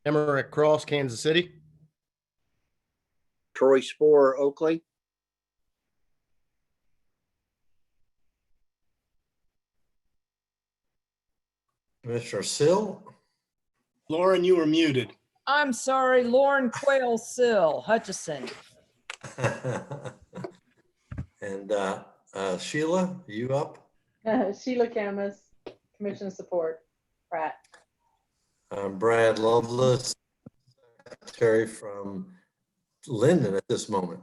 Emmerich Cross, Kansas City. Troy Sporer, Oakley. Commissioner Sill. Lauren, you were muted. I'm sorry, Lauren Quayle Sill, Hutchison. And Sheila, you up? Sheila Camus, Commission Support, Pratt. Brad Loveless, Secretary from Linden at this moment.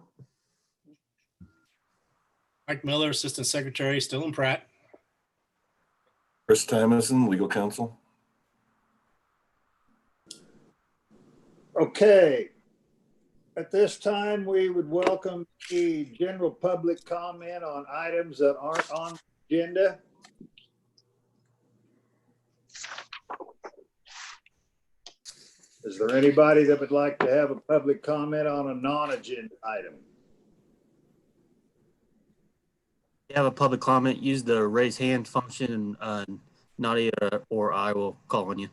Mike Miller, Assistant Secretary, still in Pratt. Chris Tymason, Legal Counsel. Okay. At this time, we would welcome the general public comment on items that aren't on the agenda. Is there anybody that would like to have a public comment on a non-agenda item? You have a public comment, use the raise hand function, and Nadia or I will call on you.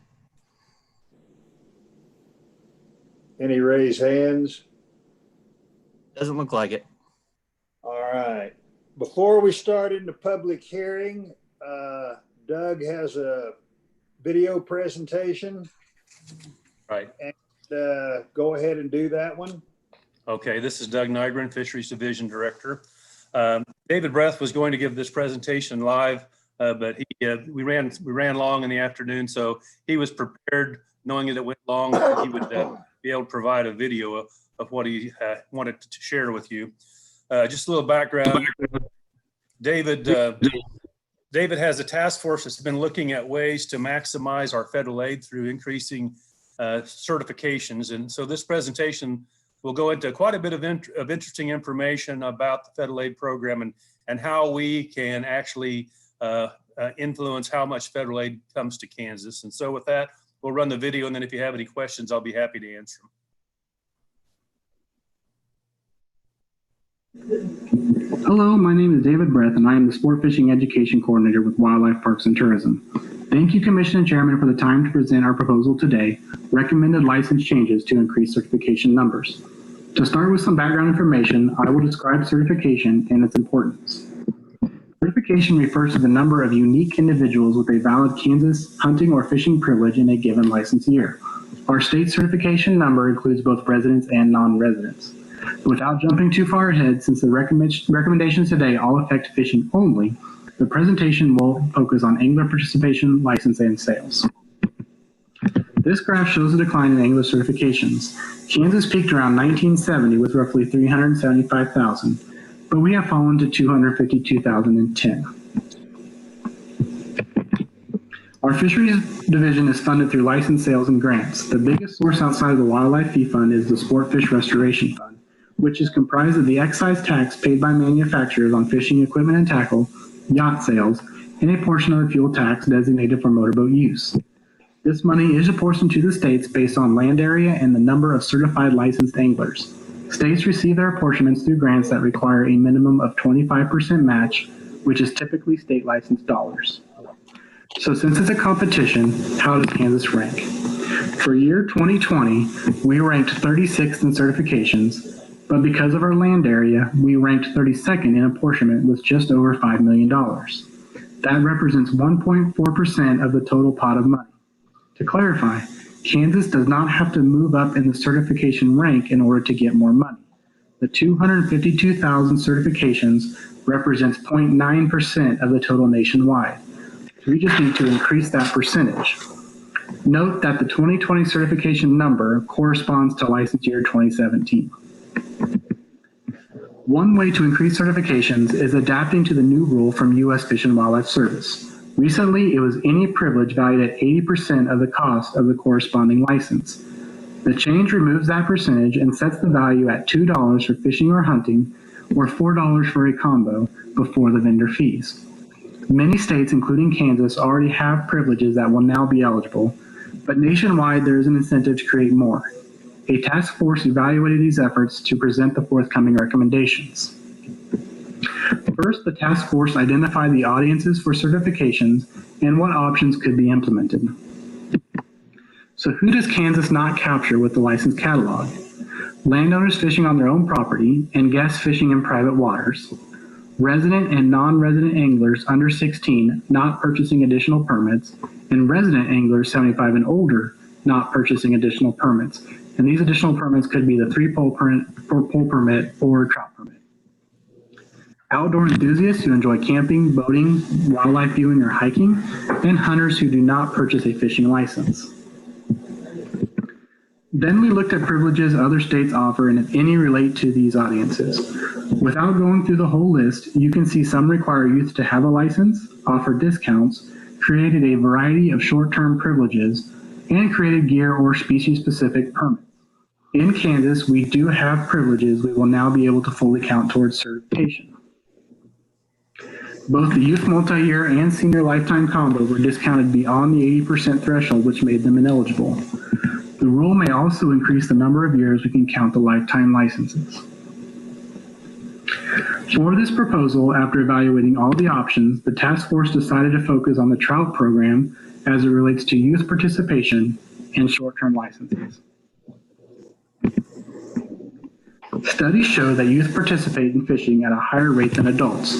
Any raised hands? Doesn't look like it. All right. Before we start in the public hearing, Doug has a video presentation. Right. And go ahead and do that one. Okay, this is Doug Nygren, Fisheries Division Director. David Breath was going to give this presentation live, but we ran long in the afternoon, so he was prepared, knowing that it went long, that he would be able to provide a video of what he wanted to share with you. Just a little background. David has a task force that's been looking at ways to maximize our federal aid through increasing certifications. And so this presentation will go into quite a bit of interesting information about the federal aid program and how we can actually influence how much federal aid comes to Kansas. And so with that, we'll run the video, and then if you have any questions, I'll be happy to answer them. Hello, my name is David Breath, and I am the Sport Fishing Education Coordinator with Wildlife Parks and Tourism. Thank you, Commission and Chairman, for the time to present our proposal today, recommended license changes to increase certification numbers. To start with some background information, I will describe certification and its importance. Certification refers to the number of unique individuals with a valid Kansas hunting or fishing privilege in a given license year. Our state certification number includes both residents and non-residents. Without jumping too far ahead, since the recommendations today all affect fishing only, the presentation will focus on angler participation, license, and sales. This graph shows the decline in angler certifications. Kansas peaked around 1970 with roughly 375,000, but we have fallen to 252,010. Our fisheries division is funded through license sales and grants. The biggest source outside of the Wildlife Fee Fund is the Sport Fish Restoration Fund, which is comprised of the excise tax paid by manufacturers on fishing equipment and tackle, yacht sales, and a portion of the fuel tax designated for motorboat use. This money is apportioned to the states based on land area and the number of certified licensed anglers. States receive their apportionments through grants that require a minimum of 25% match, which is typically state licensed dollars. So since it's a competition, how does Kansas rank? For year 2020, we ranked 36th in certifications, but because of our land area, we ranked 32nd in apportionment with just over $5 million. That represents 1.4% of the total pot of money. To clarify, Kansas does not have to move up in the certification rank in order to get more money. The 252,000 certifications represents 0.9% of the total nationwide. We just need to increase that percentage. Note that the 2020 certification number corresponds to license year 2017. One way to increase certifications is adapting to the new rule from U.S. Fish and Wildlife Service. Recently, it was any privilege valued at 80% of the cost of the corresponding license. The change removes that percentage and sets the value at $2 for fishing or hunting, or $4 for a combo before the vendor fees. Many states, including Kansas, already have privileges that will now be eligible, but nationwide there is an incentive to create more. A task force evaluated these efforts to present the forthcoming recommendations. First, the task force identified the audiences for certifications and what options could be implemented. So who does Kansas not capture with the license catalog? Landowners fishing on their own property and guests fishing in private waters. Resident and non-resident anglers under 16 not purchasing additional permits, and resident anglers 75 and older not purchasing additional permits. And these additional permits could be the 3-pole permit or trout permit. Outdoor enthusiasts who enjoy camping, boating, wildlife viewing, or hiking, and hunters who do not purchase a fishing license. Then we looked at privileges other states offer and if any relate to these audiences. Without going through the whole list, you can see some require youth to have a license, offer discounts, created a variety of short-term privileges, and created gear or species-specific permits. In Kansas, we do have privileges we will now be able to fully count towards certification. Both the youth multi-year and senior lifetime combo were discounted beyond the 80% threshold, which made them ineligible. The rule may also increase the number of years we can count the lifetime licenses. For this proposal, after evaluating all the options, the task force decided to focus on the trout program as it relates to youth participation and short-term licenses. Studies show that youth participate in fishing at a higher rate than adults.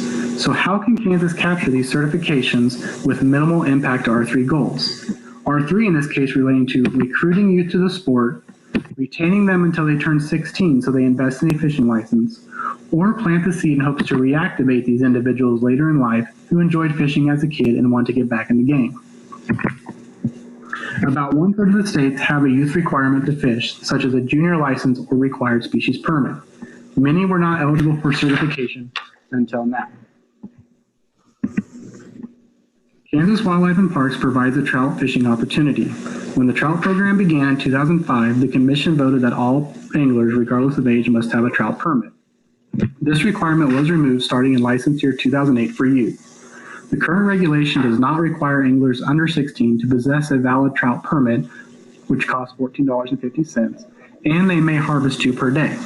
So how can Kansas capture these certifications with minimal impact to our 3 goals? Our 3 in this case relating to recruiting youth to the sport, retaining them until they turn 16 so they invest in a fishing license, or plant the seed in hopes to reactivate these individuals later in life who enjoyed fishing as a kid and want to get back in the game. About 1/3 of the states have a youth requirement to fish, such as a junior license or required species permit. Many were not eligible for certification until now. Kansas Wildlife and Parks provides a trout fishing opportunity. When the trout program began in 2005, the commission voted that all anglers, regardless of age, must have a trout permit. This requirement was removed starting in license year 2008 for youth. The current regulation does not require anglers under 16 to possess a valid trout permit, which costs $14.50, and they may harvest 2 per day.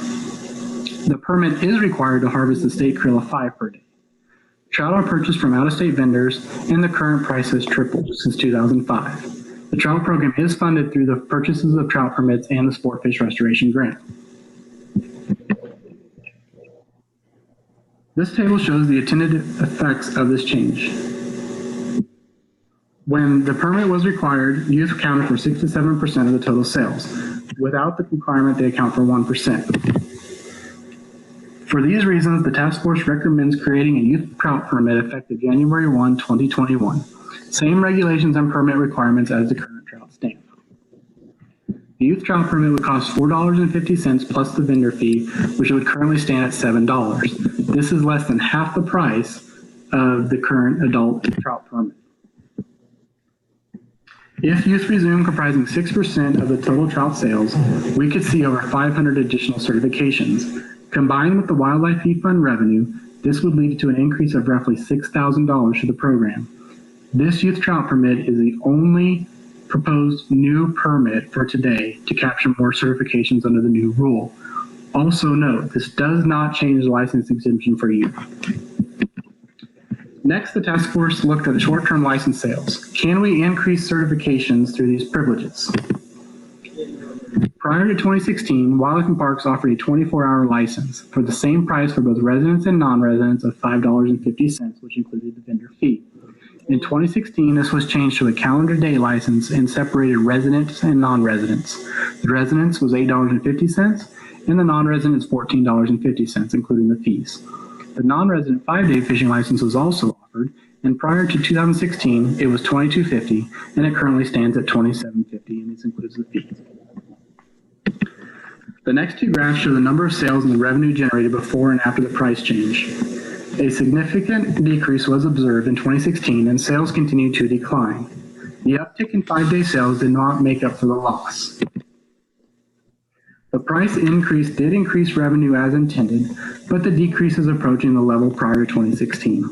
The permit is required to harvest the state krill of 5 per day. Trout are purchased from out-of-state vendors, and the current price has tripled since 2005. The trout program is funded through the purchases of trout permits and the Sport Fish Restoration Grant. This table shows the intended effects of this change. When the permit was required, youth accounted for 6 to 7% of the total sales. Without the requirement, they account for 1%. For these reasons, the task force recommends creating a youth trout permit effective January 1, 2021. Same regulations and permit requirements as the current trout stamp. The youth trout permit would cost $4.50 plus the vendor fee, which would currently stand at $7. This is less than half the price of the current adult trout permit. If youth resume comprising 6% of the total trout sales, we could see over 500 additional certifications. Combined with the Wildlife Fee Fund revenue, this would lead to an increase of roughly $6,000 to the program. This youth trout permit is the only proposed new permit for today to capture more certifications under the new rule. Also note, this does not change the license exemption for youth. Next, the task force looked at short-term license sales. Can we increase certifications through these privileges? Prior to 2016, Wildlife and Parks offered a 24-hour license for the same price for both residents and non-residents of $5.50, which included the vendor fee. In 2016, this was changed to a calendar day license and separated residents and non-residents. The residents was $8.50 and the non-residents $14.50, including the fees. The non-resident 5-day fishing license was also offered, and prior to 2016, it was $22.50, and it currently stands at $27.50, and this includes the fees. The next 2 graphs show the number of sales and the revenue generated before and after the price change. A significant decrease was observed in 2016, and sales continued to decline. The uptick in 5-day sales did not make up for the loss. The price increase did increase revenue as intended, but the decrease is approaching the level prior to 2016.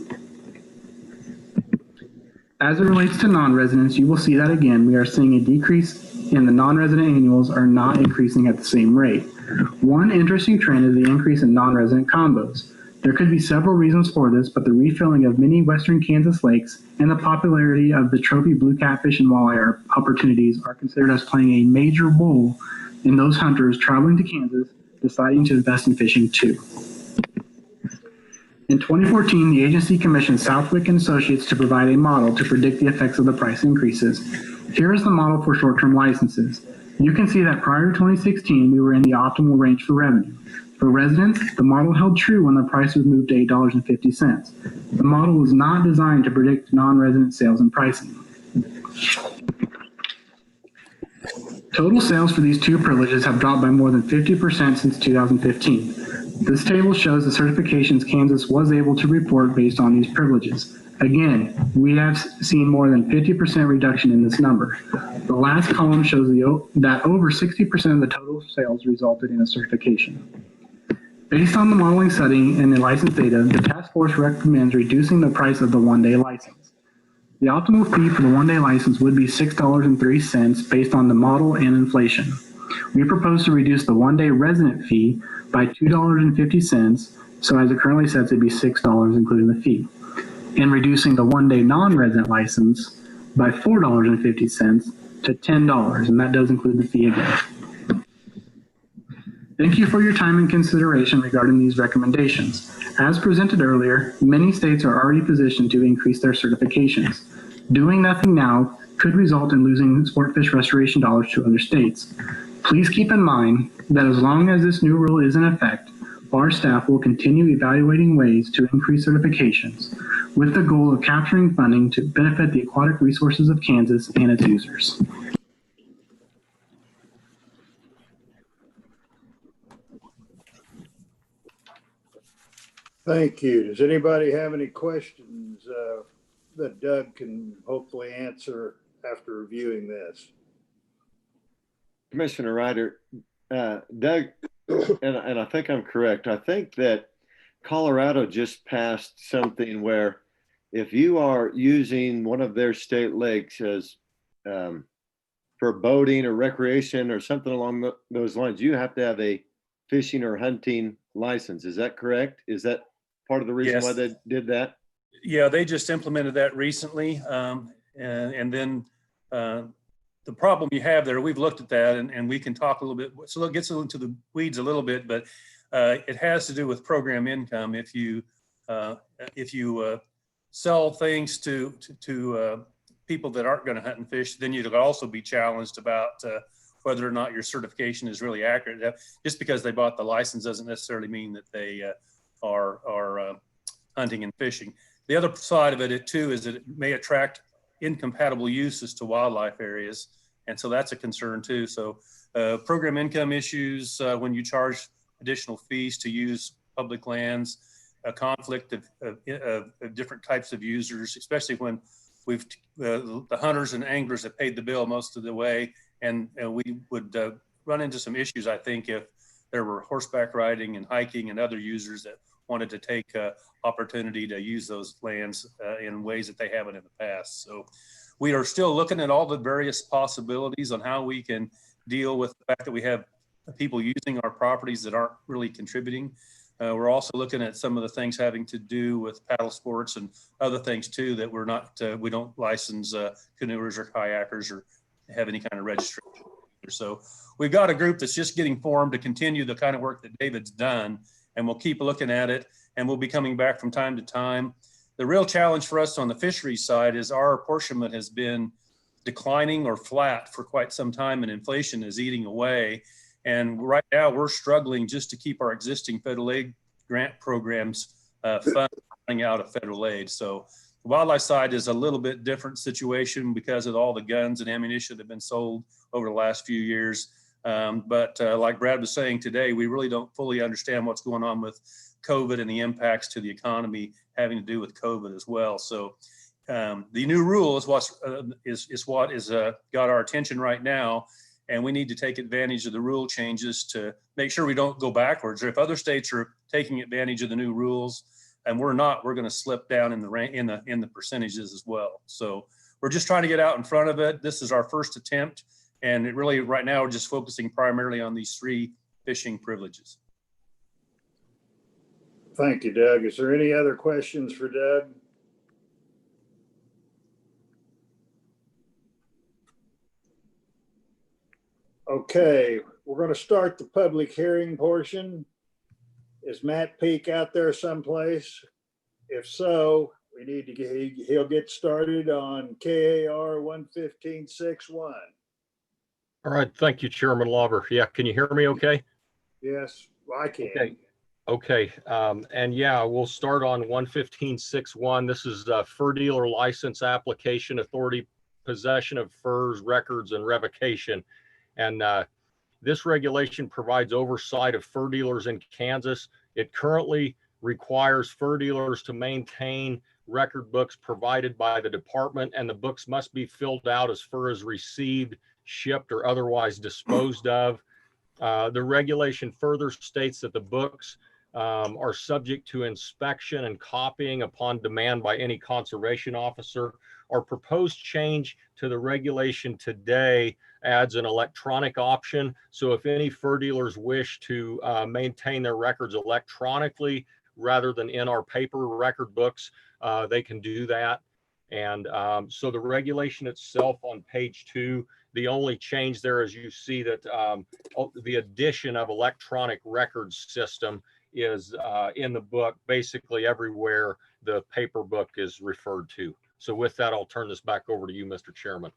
As it relates to non-residents, you will see that again, we are seeing a decrease in the non-resident annuals are not increasing at the same rate. One interesting trend is the increase in non-resident combos. There could be several reasons for this, but the refilling of many western Kansas lakes and the popularity of the trophy blue catfish and walleye opportunities are considered as playing a major role in those hunters traveling to Kansas deciding to invest in fishing too. In 2014, the agency commissioned Southwick and Associates to provide a model to predict the effects of the price increases. Here is the model for short-term licenses. You can see that prior to 2016, we were in the optimal range for revenue. For residents, the model held true when the price was moved to $8.50. The model was not designed to predict non-resident sales and pricing. Total sales for these two privileges have dropped by more than 50% since 2015. This table shows the certifications Kansas was able to report based on these privileges. Again, we have seen more than 50% reduction in this number. The last column shows that over 60% of the total sales resulted in a certification. Based on the modeling study and the license data, the task force recommends reducing the price of the one-day license. The optimal fee for the one-day license would be $6.03 based on the model and inflation. We propose to reduce the one-day resident fee by $2.50, so as it currently sets, it'd be $6 including the fee, and reducing the one-day non-resident license by $4.50 to $10, and that does include the fee again. Thank you for your time and consideration regarding these recommendations. As presented earlier, many states are already positioned to increase their certifications. Doing nothing now could result in losing sport fish restoration dollars to other states. Please keep in mind that as long as this new rule is in effect, our staff will continue evaluating ways to increase certifications with the goal of capturing funding to benefit the aquatic resources of Kansas and its users. Thank you. Does anybody have any questions that Doug can hopefully answer after reviewing this? Commissioner Ryder, Doug, and I think I'm correct. I think that Colorado just passed something where if you are using one of their state lakes as for boating or recreation or something along those lines, you have to have a fishing or hunting license. Is that correct? Is that part of the reason why they did that? Yeah, they just implemented that recently. And then the problem you have there, we've looked at that and we can talk a little bit. So it gets into the weeds a little bit, but it has to do with program income. If you sell things to people that aren't going to hunt and fish, then you'd also be challenged about whether or not your certification is really accurate. Just because they bought the license doesn't necessarily mean that they are hunting and fishing. The other side of it too is that it may attract incompatible uses to wildlife areas, and so that's a concern too. So program income issues when you charge additional fees to use public lands, a conflict of different types of users, especially when we've the hunters and anglers have paid the bill most of the way, and we would run into some issues, I think, if there were horseback riding and hiking and other users that wanted to take opportunity to use those lands in ways that they haven't in the past. So we are still looking at all the various possibilities on how we can deal with the fact that we have people using our properties that aren't really contributing. We're also looking at some of the things having to do with paddle sports and other things too that we're not, we don't license canoers or kayakers or have any kind of registration. So we've got a group that's just getting formed to continue the kind of work that David's done, and we'll keep looking at it, and we'll be coming back from time to time. The real challenge for us on the fisheries side is our apportionment has been declining or flat for quite some time, and inflation is eating away. And right now we're struggling just to keep our existing federal aid grant programs funding out of federal aid. So the wildlife side is a little bit different situation because of all the guns and ammunition that have been sold over the last few years. But like Brad was saying today, we really don't fully understand what's going on with COVID and the impacts to the economy having to do with COVID as well. So the new rule is what is got our attention right now. And we need to take advantage of the rule changes to make sure we don't go backwards. Or if other states are taking advantage of the new rules and we're not, we're going to slip down in the percentages as well. So we're just trying to get out in front of it. This is our first attempt. And it really, right now, we're just focusing primarily on these 3 fishing privileges. Thank you, Doug. Is there any other questions for Doug? Okay, we're going to start the public hearing portion. Is Matt Peak out there someplace? If so, we need to he'll get started on KAR 115.61. All right. Thank you, Chairman Lauber. Yeah. Can you hear me okay? Yes, I can. Okay. Okay. And yeah, we'll start on 115.61. This is the fur dealer license application, authority, possession of furs, records, and revocation. And this regulation provides oversight of fur dealers in Kansas. It currently requires fur dealers to maintain record books provided by the department, and the books must be filled out as fur is received, shipped, or otherwise disposed of. The regulation further states that the books are subject to inspection and copying upon demand by any conservation officer. Our proposed change to the regulation today adds an electronic option. So if any fur dealers wish to maintain their records electronically rather than in our paper record books, they can do that. And so the regulation itself on page 2, the only change there is you see that the addition of electronic records system is in the book, basically everywhere the paper book is referred to. So with that, I'll turn this back over to you, Mr. Chairman.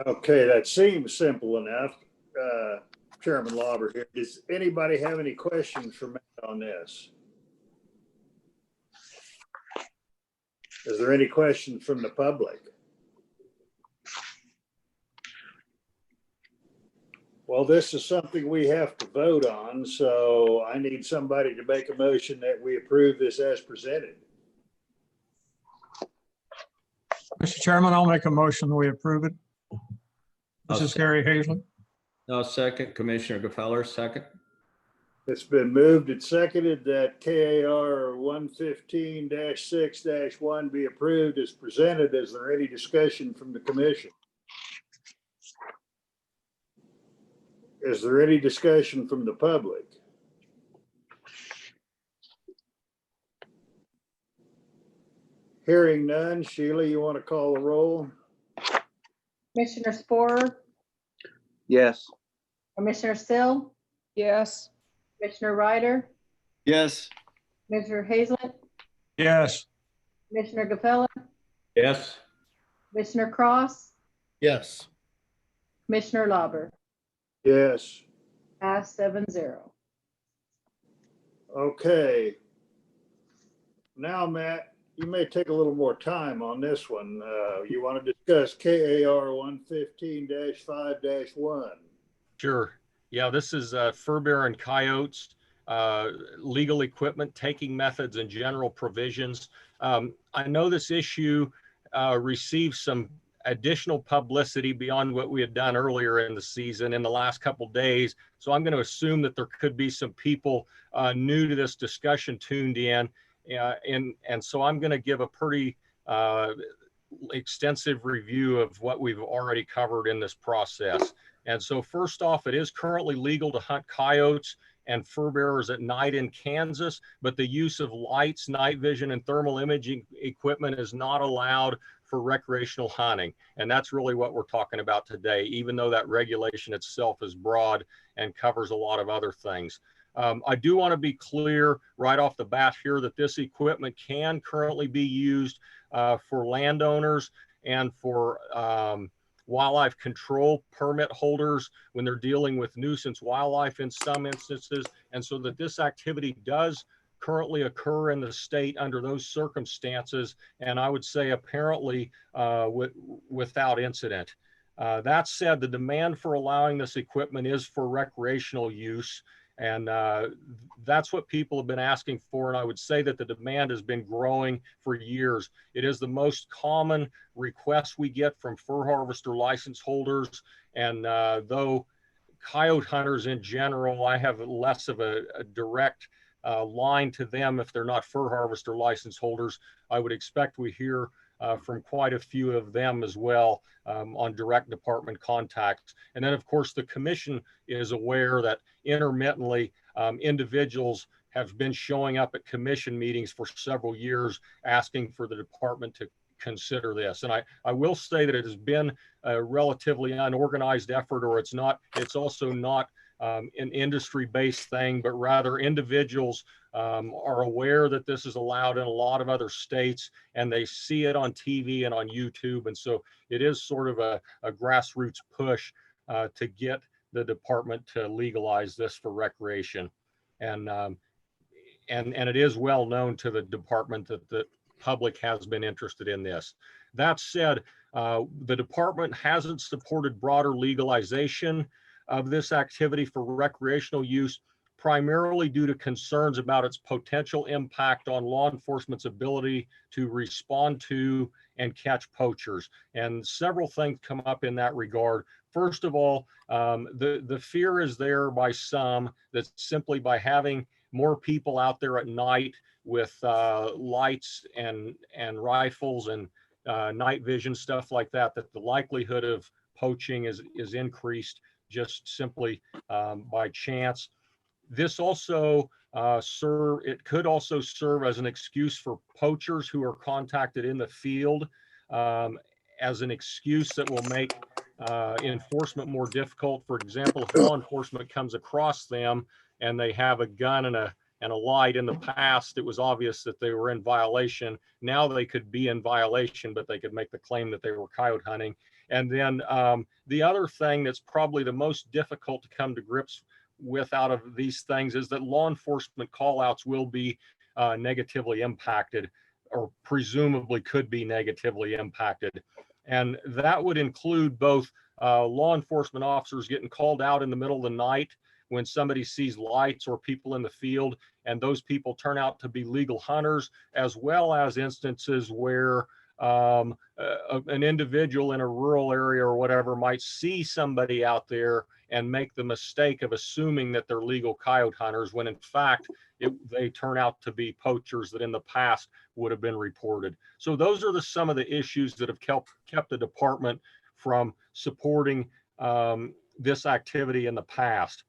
Okay, that seems simple enough. Chairman Lauber here. Does anybody have any questions for Matt on this? Is there any questions from the public? Well, this is something we have to vote on, so I need somebody to make a motion that we approve this as presented. Mr. Chairman, I'll make a motion we approve it. This is Harry Hazlett. No, second. Commissioner Gefeller, second. It's been moved and seconded that KAR 115-6-1 be approved as presented. Is there any discussion from the commission? Is there any discussion from the public? Hearing none. Sheila, you want to call the roll? Commissioner Sporer, Yes. Commissioner Sill, Yes. Commissioner Ryder, Yes. Commissioner Hazlett, Yes. Commissioner Gefeller, Yes. Commissioner Cross, Yes. Commissioner Lauber. Yes. Pass 7-0. Okay. Now, Matt, you may take a little more time on this one. You want to discuss KAR 115-5-1. Sure. Yeah, this is fur bearer and coyotes, legal equipment, taking methods, and general provisions. I know this issue received some additional publicity beyond what we had done earlier in the season in the last couple of days. So I'm going to assume that there could be some people new to this discussion tuned in. And so I'm going to give a pretty extensive review of what we've already covered in this process. And so first off, it is currently legal to hunt coyotes and fur bearers at night in Kansas, but the use of lights, night vision, and thermal imaging equipment is not allowed for recreational hunting. And that's really what we're talking about today, even though that regulation itself is broad and covers a lot of other things. I do want to be clear right off the bat here that this equipment can currently be used for landowners and for wildlife control permit holders when they're dealing with nuisance wildlife in some instances. And so that this activity does currently occur in the state under those circumstances, and I would say apparently without incident. That said, the demand for allowing this equipment is for recreational use, and that's what people have been asking for, and I would say that the demand has been growing for years. It is the most common request we get from fur harvester license holders, and though coyote hunters in general, I have less of a direct line to them if they're not fur harvester license holders. I would expect we hear from quite a few of them as well on direct department contacts. And then of course the commission is aware that intermittently individuals have been showing up at commission meetings for several years asking for the department to consider this. And I will say that it has been a relatively unorganized effort, or it's also not an industry-based thing, but rather individuals are aware that this is allowed in a lot of other states, and they see it on TV and on YouTube. And so it is sort of a grassroots push to get the department to legalize this for recreation. And it is well known to the department that the public has been interested in this. That said, the department hasn't supported broader legalization of this activity for recreational use, primarily due to concerns about its potential impact on law enforcement's ability to respond to and catch poachers. And several things come up in that regard. First of all, the fear is there by some that simply by having more people out there at night with lights and rifles and night vision, stuff like that, that the likelihood of poaching is increased just simply by chance. This also could also serve as an excuse for poachers who are contacted in the field, as an excuse that will make enforcement more difficult. For example, if law enforcement comes across them and they have a gun and a light, in the past, it was obvious that they were in violation. Now they could be in violation, but they could make the claim that they were coyote hunting. And then the other thing that's probably the most difficult to come to grips with out of these things is that law enforcement callouts will be negatively impacted, or presumably could be negatively impacted. And that would include both law enforcement officers getting called out in the middle of the night when somebody sees lights or people in the field, and those people turn out to be legal hunters, as well as instances where an individual in a rural area or whatever might see somebody out there and make the mistake of assuming that they're legal coyote hunters, when in fact they turn out to be poachers that in the past would have been reported. So those are some of the issues that have kept the department from supporting this activity in the past.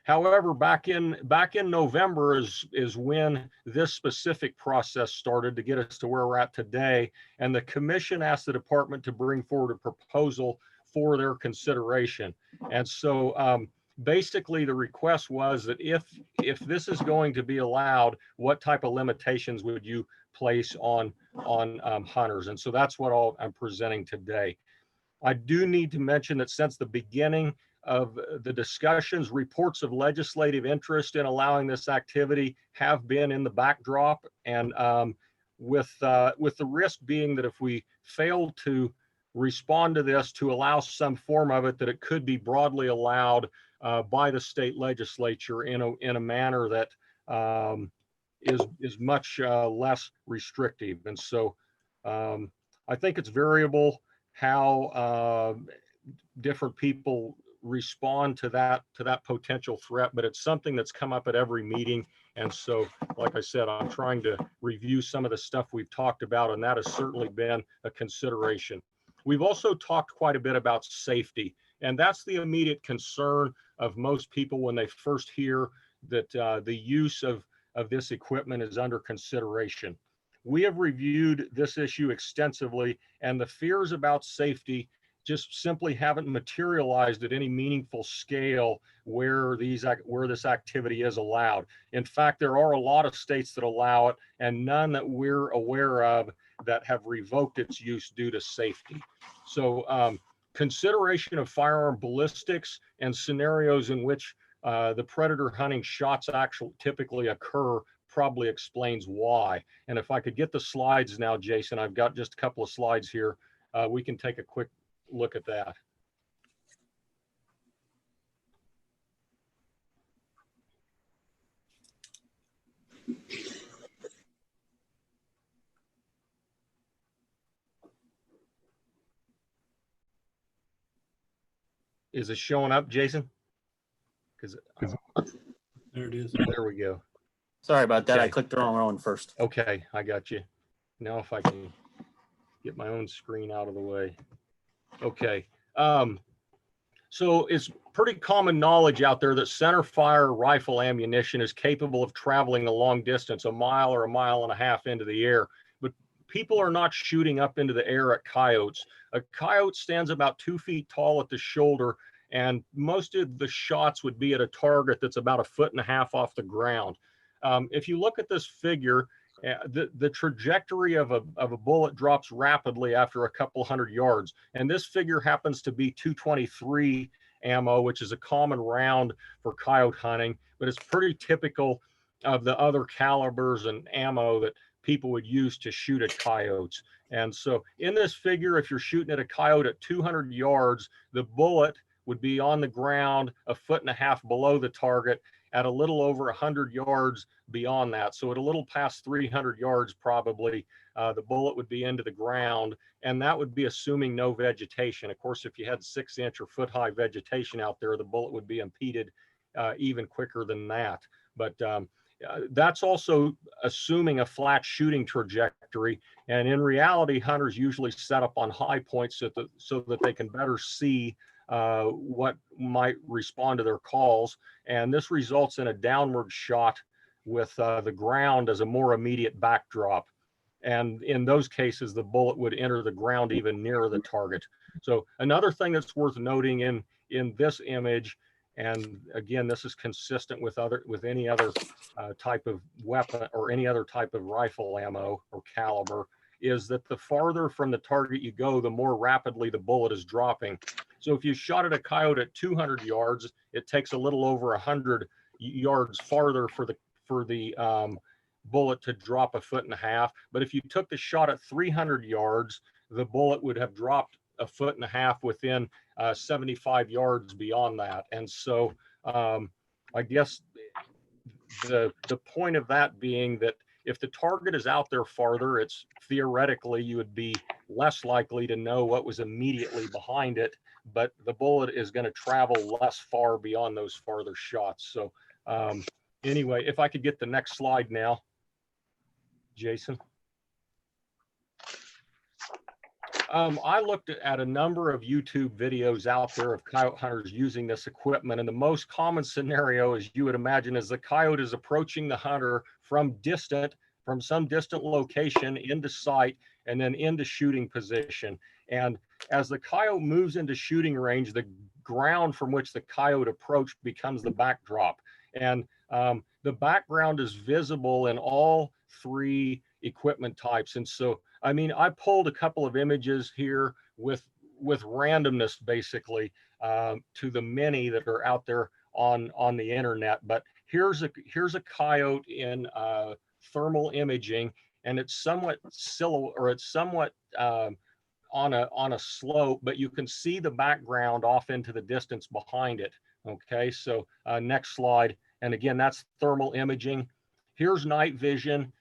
However, back in November is when this specific process started to get us to where we're at today. And the commission asked the department to bring forward a proposal for their consideration. And so basically the request was that if this is going to be allowed, what type of limitations would you place on hunters? And so that's what I'm presenting today. I do need to mention that since the beginning of the discussions, reports of legislative interest in allowing this activity have been in the backdrop, and with the risk being that if we fail to respond to this, to allow some form of it, that it could be broadly allowed by the state legislature in a manner that is much less restrictive. And so I think it's variable how different people respond to that potential threat, but it's something that's come up at every meeting. And so, like I said, I'm trying to review some of the stuff we've talked about, and that has certainly been a consideration. We've also talked quite a bit about safety, and that's the immediate concern of most people when they first hear that the use of this equipment is under consideration. We have reviewed this issue extensively, and the fears about safety just simply haven't materialized at any meaningful scale where this activity is allowed. In fact, there are a lot of states that allow it, and none that we're aware of that have revoked its use due to safety. So consideration of firearm ballistics and scenarios in which the predator hunting shots actually typically occur probably explains why. And if I could get the slides now, Jason, I've got just a couple of slides here. We can take a quick look at that. Is it showing up, Jason? There it is. There we go. Sorry about that. Okay. I clicked the wrong one first. Okay, I got you. Now if I can get my own screen out of the way. Okay. So it's pretty common knowledge out there that center fire rifle ammunition is capable of traveling a long distance, a mile or a mile and a half into the air. But people are not shooting up into the air at coyotes. A coyote stands about 2 feet tall at the shoulder, and most of the shots would be at a target that's about 1.5 feet off the ground. If you look at this figure, the trajectory of a bullet drops rapidly after a couple hundred yards. And this figure happens to be 223 ammo, which is a common round for coyote hunting, but it's pretty typical of the other calibers and ammo that people would use to shoot at coyotes. And so in this figure, if you're shooting at a coyote at 200 yards, the bullet would be on the ground 1.5 feet below the target at a little over 100 yards beyond that. So at a little past 300 yards, probably, the bullet would be into the ground, and that would be assuming no vegetation. Of course, if you had 6-inch or foot-high vegetation out there, the bullet would be impeded even quicker than that. But that's also assuming a flat shooting trajectory. And in reality, hunters usually set up on high points so that they can better see what might respond to their calls. And this results in a downward shot with the ground as a more immediate backdrop. And in those cases, the bullet would enter the ground even nearer the target. So another thing that's worth noting in this image, and again, this is consistent with any other type of weapon or any other type of rifle ammo or caliber, is that the farther from the target you go, the more rapidly the bullet is dropping. So if you shot at a coyote at 200 yards, it takes a little over 100 yards farther for the bullet to drop 1.5 feet. But if you took the shot at 300 yards, the bullet would have dropped 1.5 feet within 75 yards beyond that. And so I guess the point of that being that if the target is out there farther, it's theoretically you would be less likely to know what was immediately behind it, but the bullet is going to travel less far beyond those farther shots. So anyway, if I could get the next slide now, Jason. I looked at a number of YouTube videos out there of coyote hunters using this equipment, and the most common scenario, as you would imagine, is the coyote is approaching the hunter from some distant location into sight and then into shooting position. And as the coyote moves into shooting range, the ground from which the coyote approached becomes the backdrop. And the background is visible in all 3 equipment types. And so, I mean, I pulled a couple of images here with randomness, basically, to the many that are out there on the internet. But here's a coyote in thermal imaging, and it's somewhat on a slope, but you can see the background off into the distance behind it. Okay, so next slide. And again, that's thermal imaging. Here's night vision.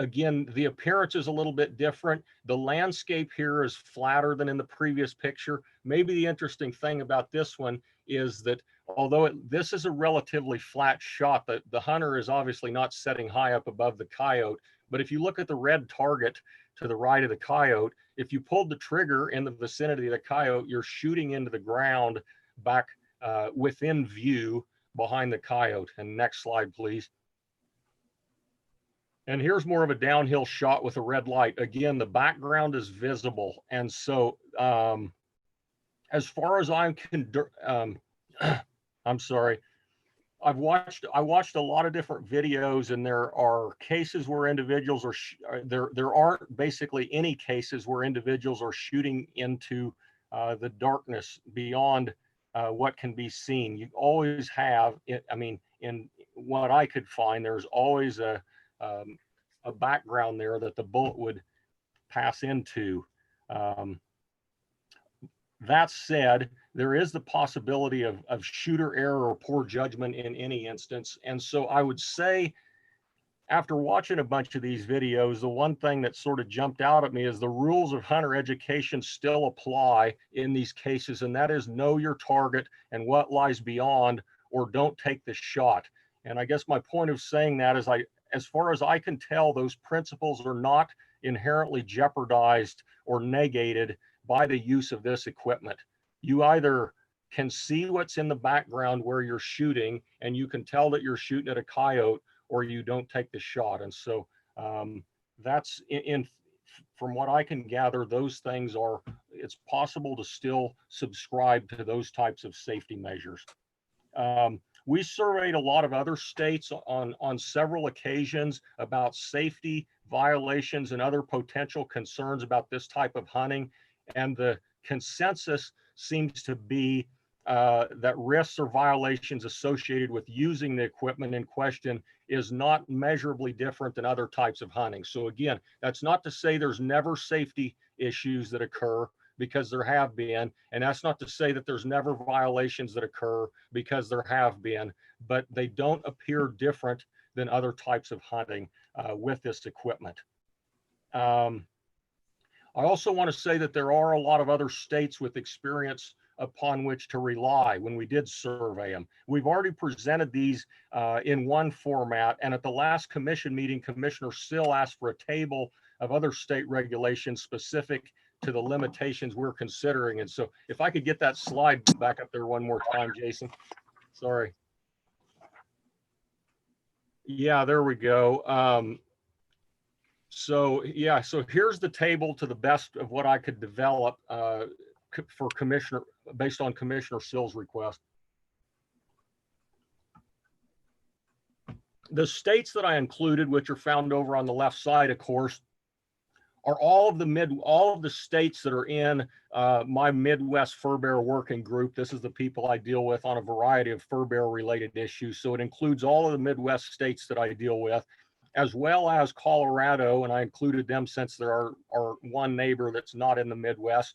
Again, the appearance is a little bit different. The landscape here is flatter than in the previous picture. Maybe the interesting thing about this one is that although this is a relatively flat shot, the hunter is obviously not setting high up above the coyote. But if you look at the red target to the right of the coyote, if you pulled the trigger in the vicinity of the coyote, you're shooting into the ground back within view behind the coyote. And next slide, please. And here's more of a downhill shot with a red light. Again, the background is visible. And so as far as I'm sorry, I watched a lot of different videos, and there are cases where individuals are, there aren't basically any cases where individuals are shooting into the darkness beyond what can be seen. You always have, I mean, in what I could find, there's always a background there that the bullet would pass into. That said, there is the possibility of shooter error or poor judgment in any instance. And so I would say, after watching a bunch of these videos, the one thing that sort of jumped out at me is the rules of hunter education still apply in these cases, and that is know your target and what lies beyond, or don't take the shot. And I guess my point of saying that is, as far as I can tell, those principles are not inherently jeopardized or negated by the use of this equipment. you either can see what's in the background where you're shooting and you can tell that you're shooting at a coyote, or you don't take the shot. And so that's from what I can gather, those things are, it's possible to still subscribe to those types of safety measures. We surveyed a lot of other states on several occasions about safety violations and other potential concerns about this type of hunting. And the consensus seems to be that risks or violations associated with using the equipment in question is not measurably different than other types of hunting. So again, that's not to say there's never safety issues that occur, because there have been, and that's not to say that there's never violations that occur, because there have been, but they don't appear different than other types of hunting with this equipment. I also want to say that there are a lot of other states with experience upon which to rely when we did survey them. We've already presented these in one format, and at the last commission meeting, Commissioner Sill asked for a table of other state regulations specific to the limitations we're considering. And so if I could get that slide back up there one more time, Jason. Sorry. Yeah, there we go. So here's the table to the best of what I could develop for Commissioner, based on Commissioner Sill's request. The states that I included, which are found over on the left side, of course, are all of the states that are in my Midwest Fur Bear Working Group. This is the people I deal with on a variety of fur bear related issues. So it includes all of the Midwest states that I deal with, as well as Colorado, and I included them since there are one neighbor that's not in the Midwest.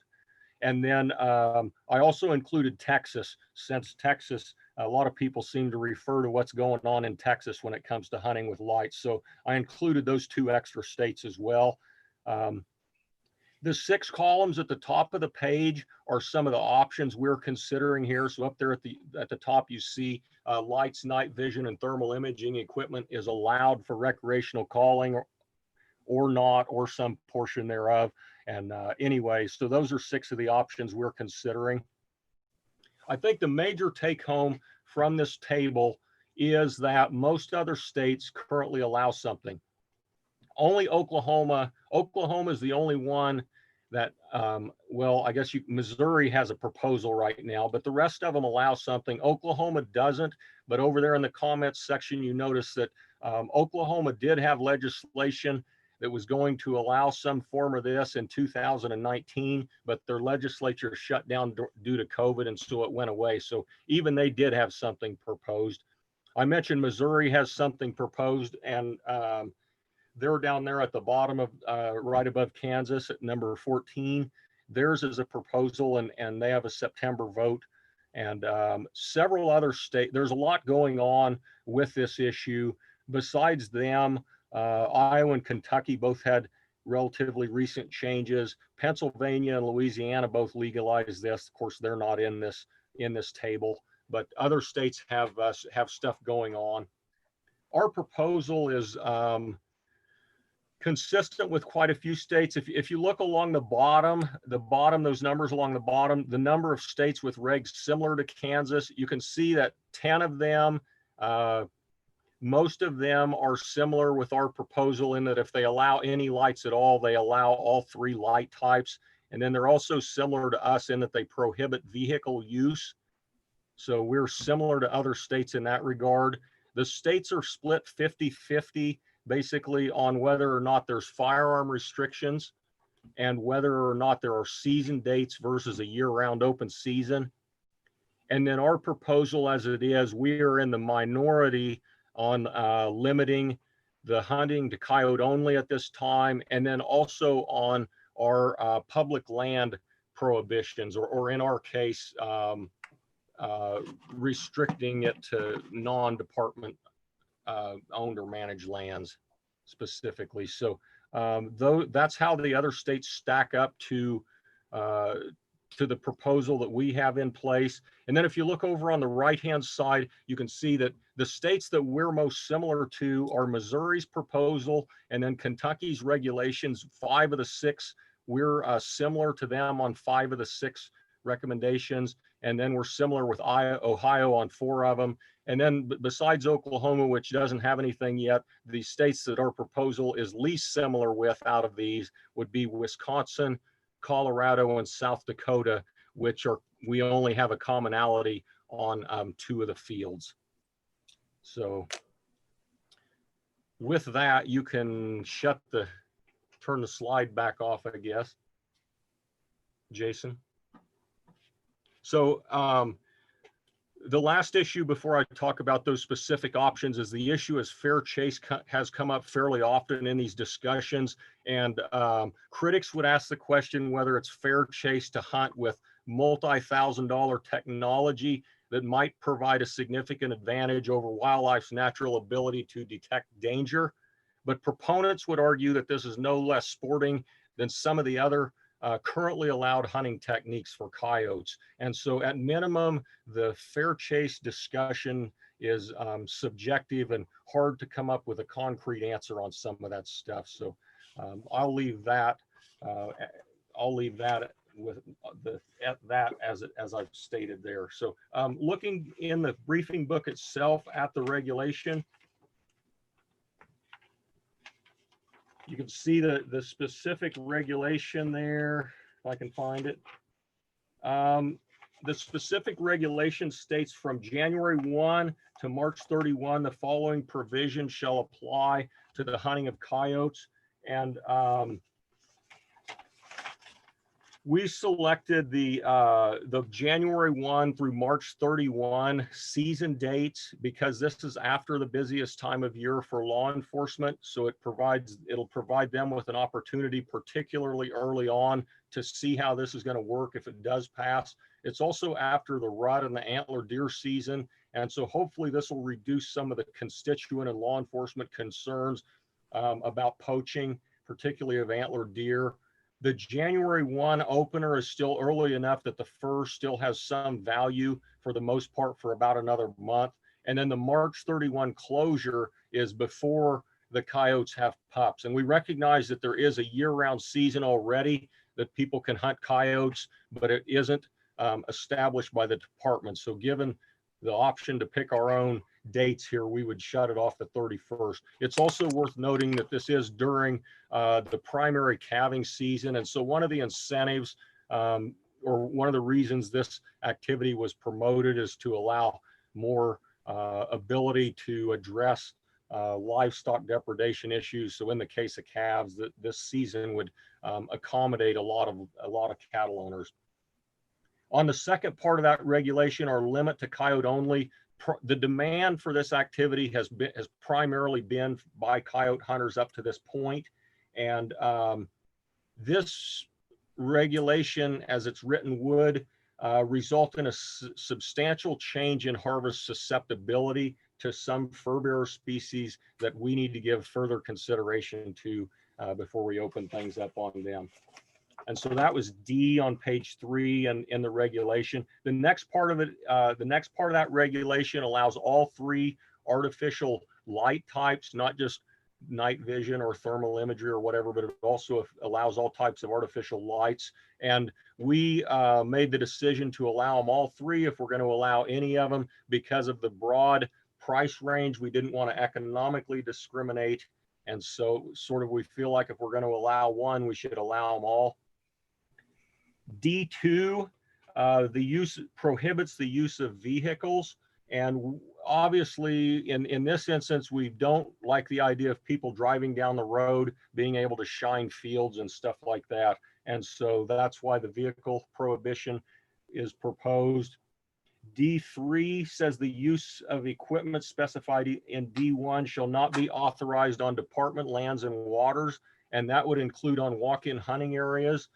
And then I also included Texas, since Texas, a lot of people seem to refer to what's going on in Texas when it comes to hunting with lights. So I included those 2 extra states as well. The 6 columns at the top of the page are some of the options we're considering here. So up there at the top, you see lights, night vision, and thermal imaging equipment is allowed for recreational calling or not, or some portion thereof. And anyway, so those are 6 of the options we're considering. I think the major take home from this table is that most other states currently allow something. Only Oklahoma is the only one that, well, I guess Missouri has a proposal right now, but the rest of them allow something. Oklahoma doesn't, but over there in the comments section, you notice that Oklahoma did have legislation that was going to allow some form of this in 2019, but their legislature shut down due to COVID, and so it went away. So even they did have something proposed. I mentioned Missouri has something proposed, and they're down there at the bottom of right above Kansas at number 14. Theirs is a proposal, and they have a September vote. And several other states, there's a lot going on with this issue. Besides them, Iowa and Kentucky both had relatively recent changes. Pennsylvania and Louisiana both legalized this. Of course, they're not in this table, but other states have stuff going on. Our proposal is consistent with quite a few states. If you look along the bottom, those numbers along the bottom, the number of states with regs similar to Kansas, you can see that 10 of them, most of them are similar with our proposal in that if they allow any lights at all, they allow all 3 light types. And then they're also similar to us in that they prohibit vehicle use. So we're similar to other states in that regard. The states are split 50-50 basically on whether or not there's firearm restrictions and whether or not there are season dates versus a year-round open season. And then our proposal as it is, we are in the minority on limiting the hunting to coyote only at this time, and then also on our public land prohibitions, or in our case, restricting it to non-department owned or managed lands specifically. So that's how the other states stack up to the proposal that we have in place. And then if you look over on the right-hand side, you can see that the states that we're most similar to are Missouri's proposal and then Kentucky's regulations. 5 of the 6, we're similar to them on 5 of the 6 recommendations. And then we're similar with Ohio on 4 of them. And then besides Oklahoma, which doesn't have anything yet, the states that our proposal is least similar with out of these would be Wisconsin, Colorado, and South Dakota, which we only have a commonality on 2 of the fields. So with that, you can turn the slide back off, I guess, Jason. So the last issue before I talk about those specific options is the issue as fair chase has come up fairly often in these discussions. And critics would ask the question whether it's fair chase to hunt with multi-$1,000 technology that might provide a significant advantage over wildlife's natural ability to detect danger. But proponents would argue that this is no less sporting than some of the other currently allowed hunting techniques for coyotes. And so at minimum, the fair chase discussion is subjective and hard to come up with a concrete answer on some of that stuff. So I'll leave that with that as I've stated there. So looking in the briefing book itself at the regulation, you can see the specific regulation there, if I can find it. The specific regulation states from January 1 to March 31, the following provisions shall apply to the hunting of coyotes. And we selected the January 1 through March 31 season dates because this is after the busiest time of year for law enforcement. So it'll provide them with an opportunity, particularly early on, to see how this is going to work if it does pass. It's also after the rut and the antler deer season. And so hopefully this will reduce some of the constituent and law enforcement concerns about poaching, particularly of antler deer. The January 1 opener is still early enough that the fur still has some value for the most part for about another month. And then the March 31 closure is before the coyotes have pups. And we recognize that there is a year-round season already that people can hunt coyotes, but it isn't established by the department. So given the option to pick our own dates here, we would shut it off the 31st. It's also worth noting that this is during the primary calving season. And so one of the incentives or one of the reasons this activity was promoted is to allow more ability to address livestock depredation issues. So in the case of calves, this season would accommodate a lot of cattle owners. On the second part of that regulation, our limit to coyote only, the demand for this activity has primarily been by coyote hunters up to this point. And this regulation, as it's written, would result in a substantial change in harvest susceptibility to some fur bearer species that we need to give further consideration to before we open things up on them. And so that was D on page 3 and in the regulation. The next part of it, the next part of that regulation allows all 3 artificial light types, not just night vision or thermal imagery or whatever, but it also allows all types of artificial lights. And we made the decision to allow them all 3 if we're going to allow any of them because of the broad price range. We didn't want to economically discriminate. And so sort of we feel like if we're going to allow one, we should allow them all. D2, the use prohibits the use of vehicles. And obviously in this instance, we don't like the idea of people driving down the road, being able to shine fields and stuff like that. And so that's why the vehicle prohibition is proposed. D3 says the use of equipment specified in D1 shall not be authorized on department lands and waters. And that would include on walk-in hunting areas.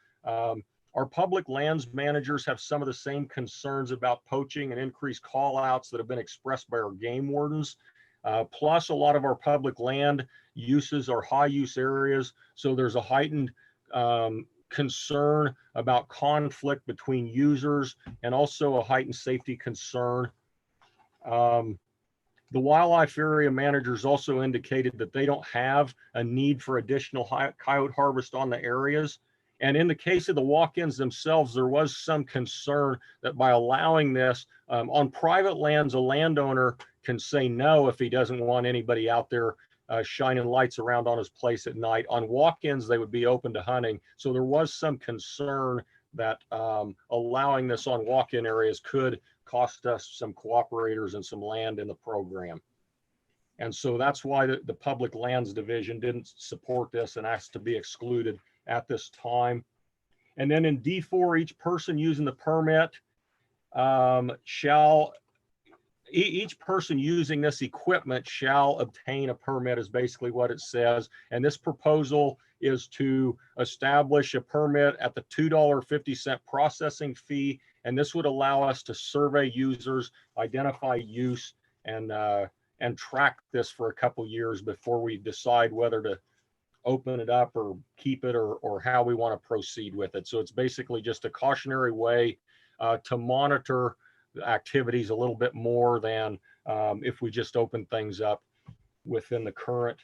Our public lands managers have some of the same concerns about poaching and increased call outs that have been expressed by our game wardens. Plus a lot of our public land uses are high use areas. So there's a heightened concern about conflict between users and also a heightened safety concern. The wildlife area managers also indicated that they don't have a need for additional coyote harvest on the areas. And in the case of the walk-ins themselves, there was some concern that by allowing this on private lands, a landowner can say no if he doesn't want anybody out there shining lights around on his place at night. On walk-ins, they would be open to hunting. So there was some concern that allowing this on walk-in areas could cost us some cooperators and some land in the program. And so that's why the Public Lands Division didn't support this and asked to be excluded at this time. And then in D4, each person using the permit each person using this equipment shall obtain a permit is basically what it says. And this proposal is to establish a permit at the $2.50 processing fee. And this would allow us to survey users, identify use, and track this for a couple years before we decide whether to open it up or keep it or how we want to proceed with it. So it's basically just a cautionary way to monitor the activities a little bit more than if we just open things up within the current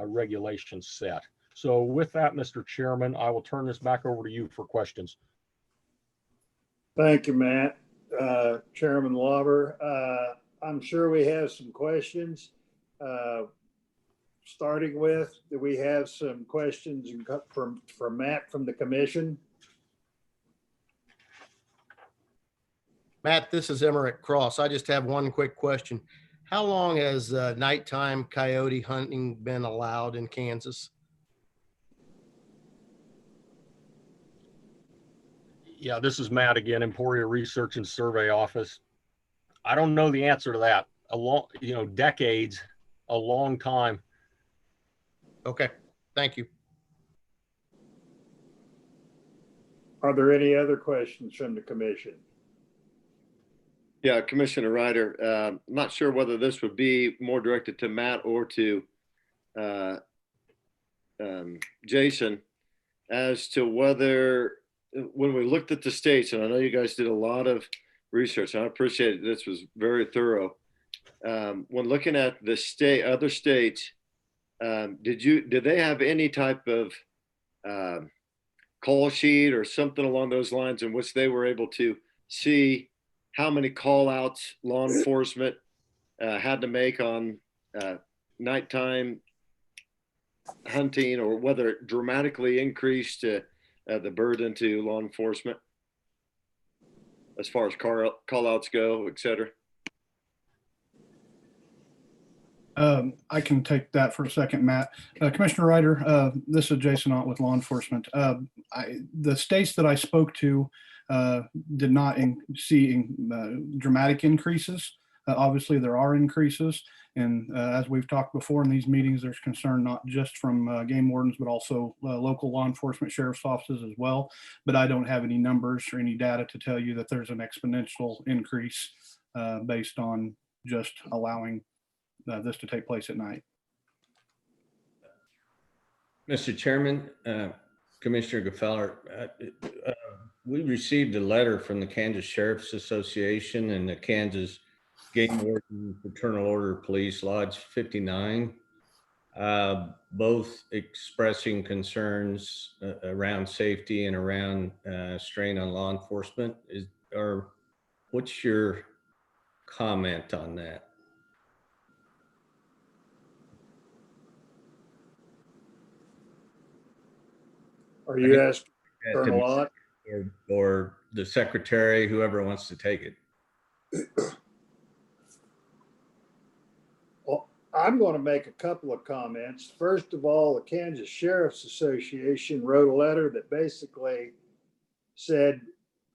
regulation set. So with that, Mr. Chairman, I will turn this back over to you for questions. Thank you, Matt. Chairman Lauber, I'm sure we have some questions. Starting with, do we have some questions from Matt from the commission? Matt, this is Emmerich Cross. I just have one quick question. How long has nighttime coyote hunting been allowed in Kansas? Yeah, this is Matt again, Emporia Research and Survey Office. I don't know the answer to that. Decades, a long time. Okay, thank you. Are there any other questions from the commission? Yeah, Commissioner Ryder, I'm not sure whether this would be more directed to Matt or to Jason as to whether, when we looked at the states, and I know you guys did a lot of research, and I appreciate it, this was very thorough. When looking at the other states, did they have any type of call sheet or something along those lines in which they were able to see how many call outs law enforcement had to make on nighttime hunting, or whether it dramatically increased the burden to law enforcement as far as call outs go, et cetera? I can take that for a second, Matt. Commissioner Ryder, this is Jason Ott with law enforcement. The states that I spoke to did not see dramatic increases. Obviously, there are increases. And as we've talked before in these meetings, there's concern not just from game wardens, but also local law enforcement sheriff's offices as well. But I don't have any numbers or any data to tell you that there's an exponential increase based on just allowing this to take place at night. Mr. Chairman, Commissioner Gefeller, we received a letter from the Kansas Sheriff's Association and the Kansas Game Warden Fraternal Order Police Lodge 59, both expressing concerns around safety and around strain on law enforcement. What's your comment on that? Are you asking Colonel Ott? Or the secretary, whoever wants to take it? Well, I'm going to make a couple of comments. First of all, the Kansas Sheriff's Association wrote a letter that basically said,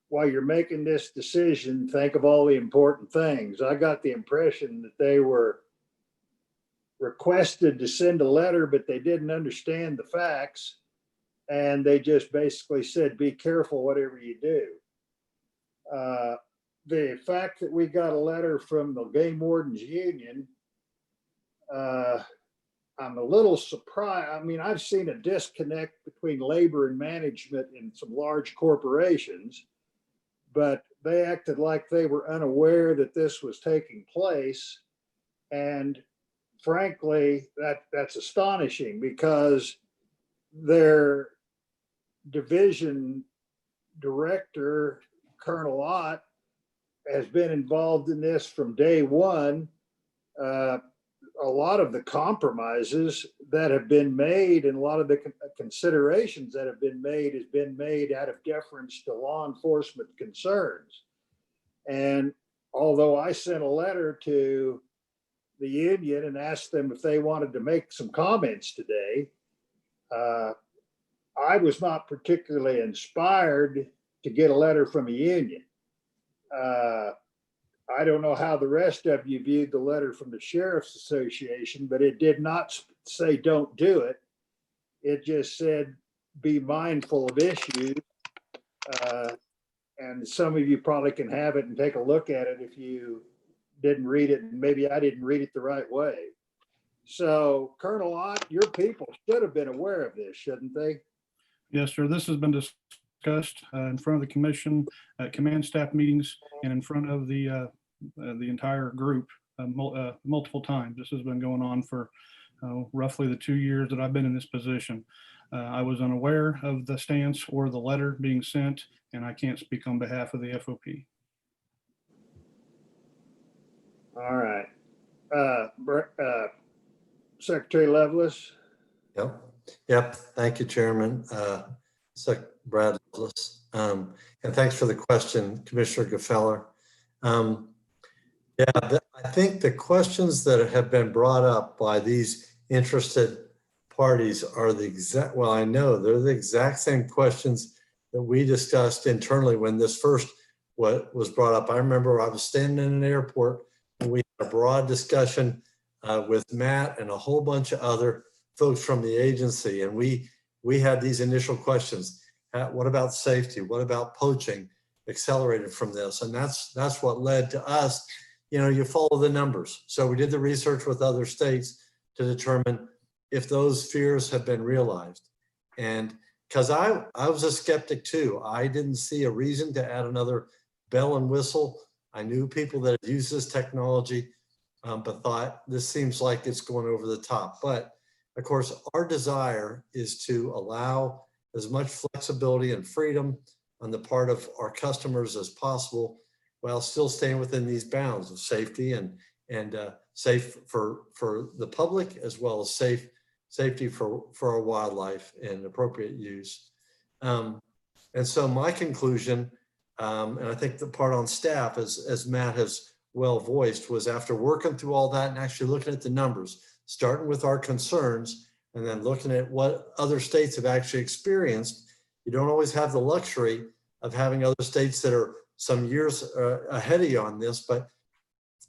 while you're making this decision, think of all the important things. I got the impression that they were requested to send a letter, but they didn't understand the facts. And they just basically said, be careful whatever you do. The fact that we got a letter from the Game Wardens Union, I'm a little surprised. I mean, I've seen a disconnect between labor and management in some large corporations, but they acted like they were unaware that this was taking place. And frankly, that's astonishing, because division director, Colonel Ott, has been involved in this from day one. A lot of the compromises that have been made and a lot of the considerations that have been made out of deference to law enforcement concerns. And although I sent a letter to the union and asked them if they wanted to make some comments today, I was not particularly inspired to get a letter from a union. I don't know how the rest of you viewed the letter from the Sheriff's Association, but it did not say don't do it. It just said be mindful of issues. And some of you probably can have it and take a look at it if you didn't read it, and maybe I didn't read it the right way. So Colonel Ott, your people should have been aware of this, shouldn't they? Yes, sir. This has been discussed in front of the commission, command staff meetings, and in front of the entire group multiple times. This has been going on for roughly the 2 years that I've been in this position. I was unaware of the stance or the letter being sent, and I can't speak on behalf of the FOP. All right. Secretary Lovelace. Yep. Thank you, Chairman. Brad Lovelace. And thanks for the question, Commissioner Gefeller. I think the questions that have been brought up by these interested parties are the exact, well, I know they're the exact same questions that we discussed internally when this first was brought up. I remember I was standing in an airport and we had a broad discussion with Matt and a whole bunch of other folks from the agency. And we had these initial questions. What about safety? What about poaching? Accelerated from this. And that's what led to us, you follow the numbers. So we did the research with other states to determine if those fears have been realized. And because I was a skeptic too. I didn't see a reason to add another bell and whistle. I knew people that had used this technology, but thought this seems like it's going over the top. But of course, our desire is to allow as much flexibility and freedom on the part of our customers as possible, while still staying within these bounds of safety and safe for the public, as well as safety for our wildlife and appropriate use. And so my conclusion, and I think the part on staff, as Matt has well voiced, was after working through all that and actually looking at the numbers, starting with our concerns, and then looking at what other states have actually experienced. You don't always have the luxury of having other states that are some years ahead of you on this, but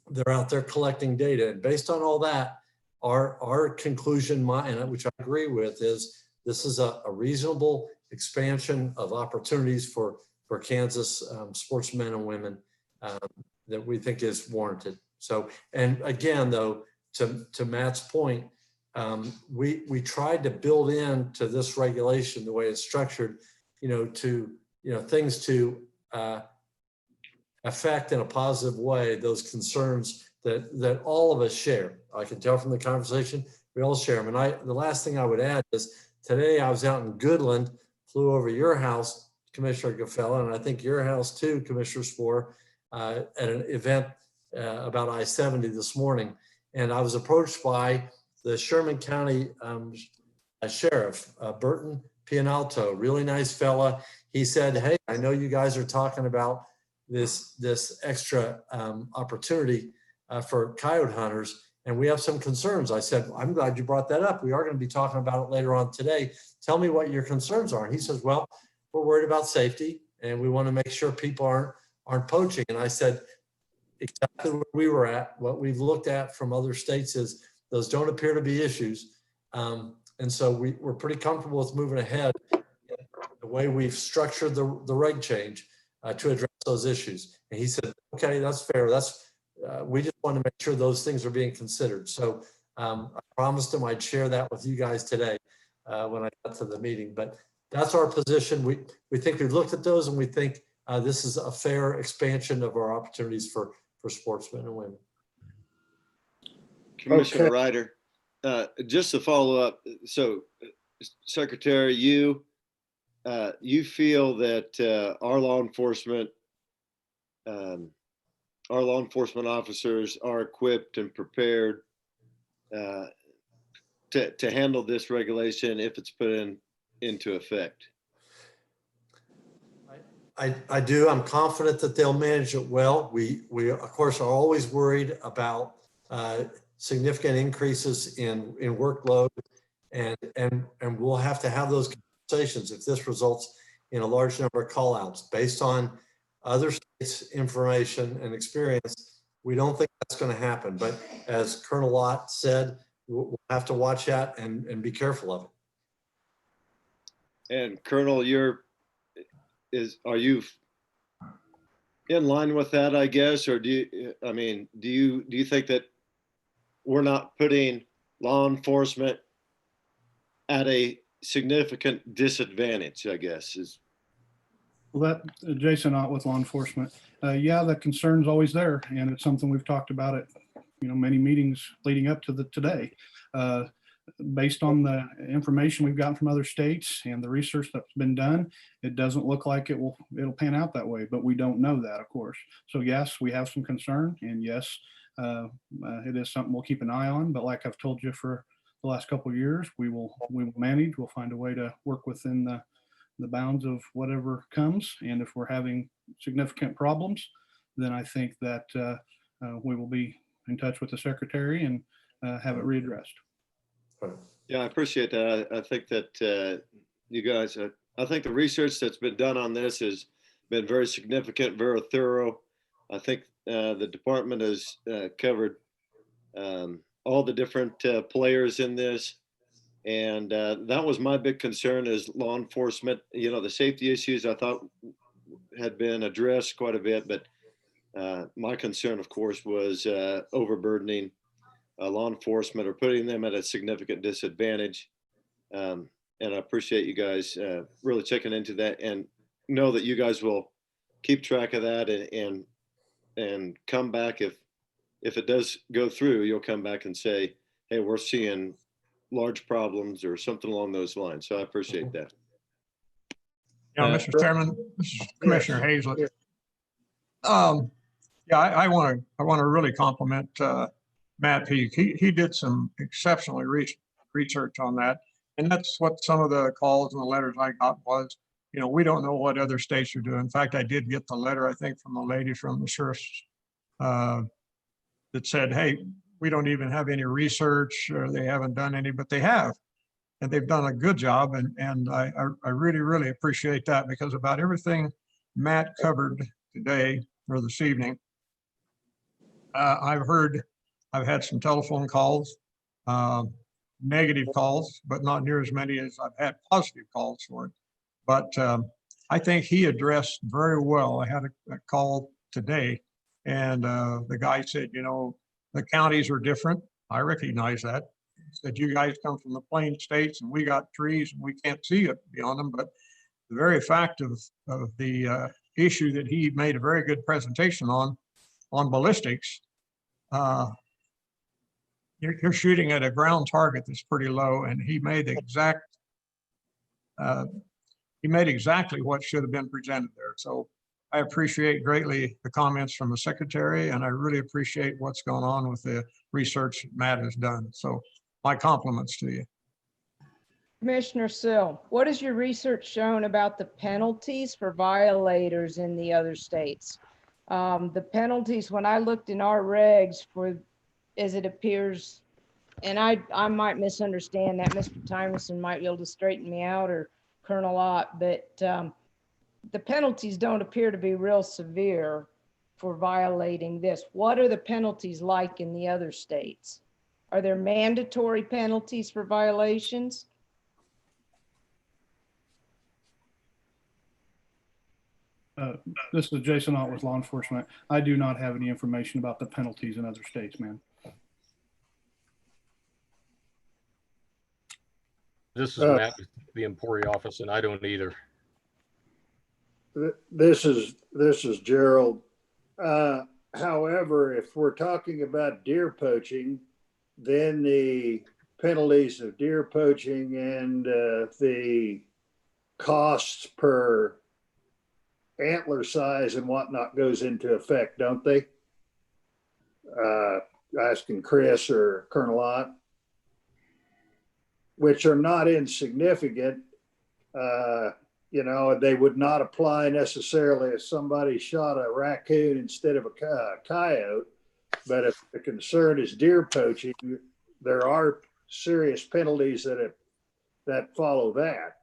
they're out there collecting data. And based on all that, our conclusion, which I agree with, is this is a reasonable expansion of opportunities for Kansas sportsmen and women that we think is warranted. So, and again, though, to Matt's point, we tried to build into this regulation, the way it's structured, things to affect in a positive way those concerns that all of us share. I can tell from the conversation, we all share them. And the last thing I would add is today I was out in Goodland, flew over your house, Commissioner Gefeller, and I think your house too, Commissioner Spohr, at an event about I-70 this morning. And I was approached by the Sherman County Sheriff, Burton Pianalto, really nice fella. He said, hey, I know you guys are talking about this extra opportunity for coyote hunters, and we have some concerns. I said, I'm glad you brought that up. We are going to be talking about it later on today. Tell me what your concerns are. And he says, well, we're worried about safety and we want to make sure people aren't poaching. And I said, exactly where we were at. What we've looked at from other states is those don't appear to be issues. And so we're pretty comfortable with moving ahead the way we've structured the reg change to address those issues. And he said, okay, that's fair. We just want to make sure those things are being considered. So I promised him I'd share that with you guys today when I got to the meeting. But that's our position. We think we've looked at those, and we think this is a fair expansion of our opportunities for sportsmen and women. Commissioner Ryder, just to follow up. So Secretary, you you feel that our law enforcement officers are equipped and prepared to handle this regulation if it's put into effect? I do. I'm confident that they'll manage it well. We of course are always worried about significant increases in workload, and we'll have to have those conversations if this results in a large number of call outs based on other states' information and experience. We don't think that's going to happen, but as Colonel Lott said, we'll have to watch that and be careful of it. And Colonel, are you in line with that, I guess, or do you think that we're not putting law enforcement at a significant disadvantage, I guess is? Well, that Jason Ott with law enforcement. Yeah, the concern's always there, and it's something we've talked about at many meetings leading up to today. Based on the information we've gotten from other states and the research that's been done, it doesn't look like it'll pan out that way, but we don't know that, of course. So yes, we have some concern, and yes, it is something we'll keep an eye on. But like I've told you for the last couple of years, we will manage. We'll find a way to work within the bounds of whatever comes. And if we're having significant problems, then I think that we will be in touch with the secretary and have it readdressed. Yeah, I appreciate that. I think that you guys, I think the research that's been done on this has been very significant, very thorough. I think the department has covered all the different players in this. And that was my big concern is law enforcement. The safety issues I thought had been addressed quite a bit, but my concern, of course, was overburdening law enforcement or putting them at a significant disadvantage. And I appreciate you guys really checking into that, and know that you guys will keep track of that and come back if it does go through. You'll come back and say, hey, we're seeing large problems or something along those lines. So I appreciate that. Yeah, Mr. Chairman, this is Commissioner Hazlett. Yeah, I want to really compliment Matt Peak. He did some exceptionally research on that. And that's what some of the calls and the letters I got was, we don't know what other states are doing. In fact, I did get the letter, I think, from the lady from the sheriff's that said, hey, we don't even have any research, or they haven't done any, but they have. And they've done a good job. And I really, really appreciate that, because about everything Matt covered today or this evening, I've had some telephone calls, negative calls, but not near as many as I've had positive calls for it. But I think he addressed very well. I had a call today, and the guy said, the counties are different. I recognize that. He said, you guys come from the plain states and we got trees and we can't see it beyond them. But the very fact of the issue that he made a very good presentation on ballistics, you're shooting at a ground target that's pretty low, and he made exactly what should have been presented there. So I appreciate greatly the comments from the secretary, and I really appreciate what's going on with the research Matt has done. So my compliments to you. Commissioner Sill, what has your research shown about the penalties for violators in the other states? The penalties, when I looked in our regs for, as it appears, and I might misunderstand that, Mr. Tymerson might be able to straighten me out, or Colonel Ott, but the penalties don't appear to be real severe for violating this. What are the penalties like in the other states? Are there mandatory penalties for violations? This is Jason Ott with law enforcement. I do not have any information about the penalties in other states, man. This is Matt with the Emporia office, and I don't either. This is Gerald. However, if we're talking about deer poaching, then the penalties of deer poaching and the costs per antler size and whatnot goes into effect, don't they? Asking Chris or Colonel Ott, which are not insignificant. You know, they would not apply necessarily if somebody shot a raccoon instead of a coyote. But if the concern is deer poaching, there are serious penalties that follow that.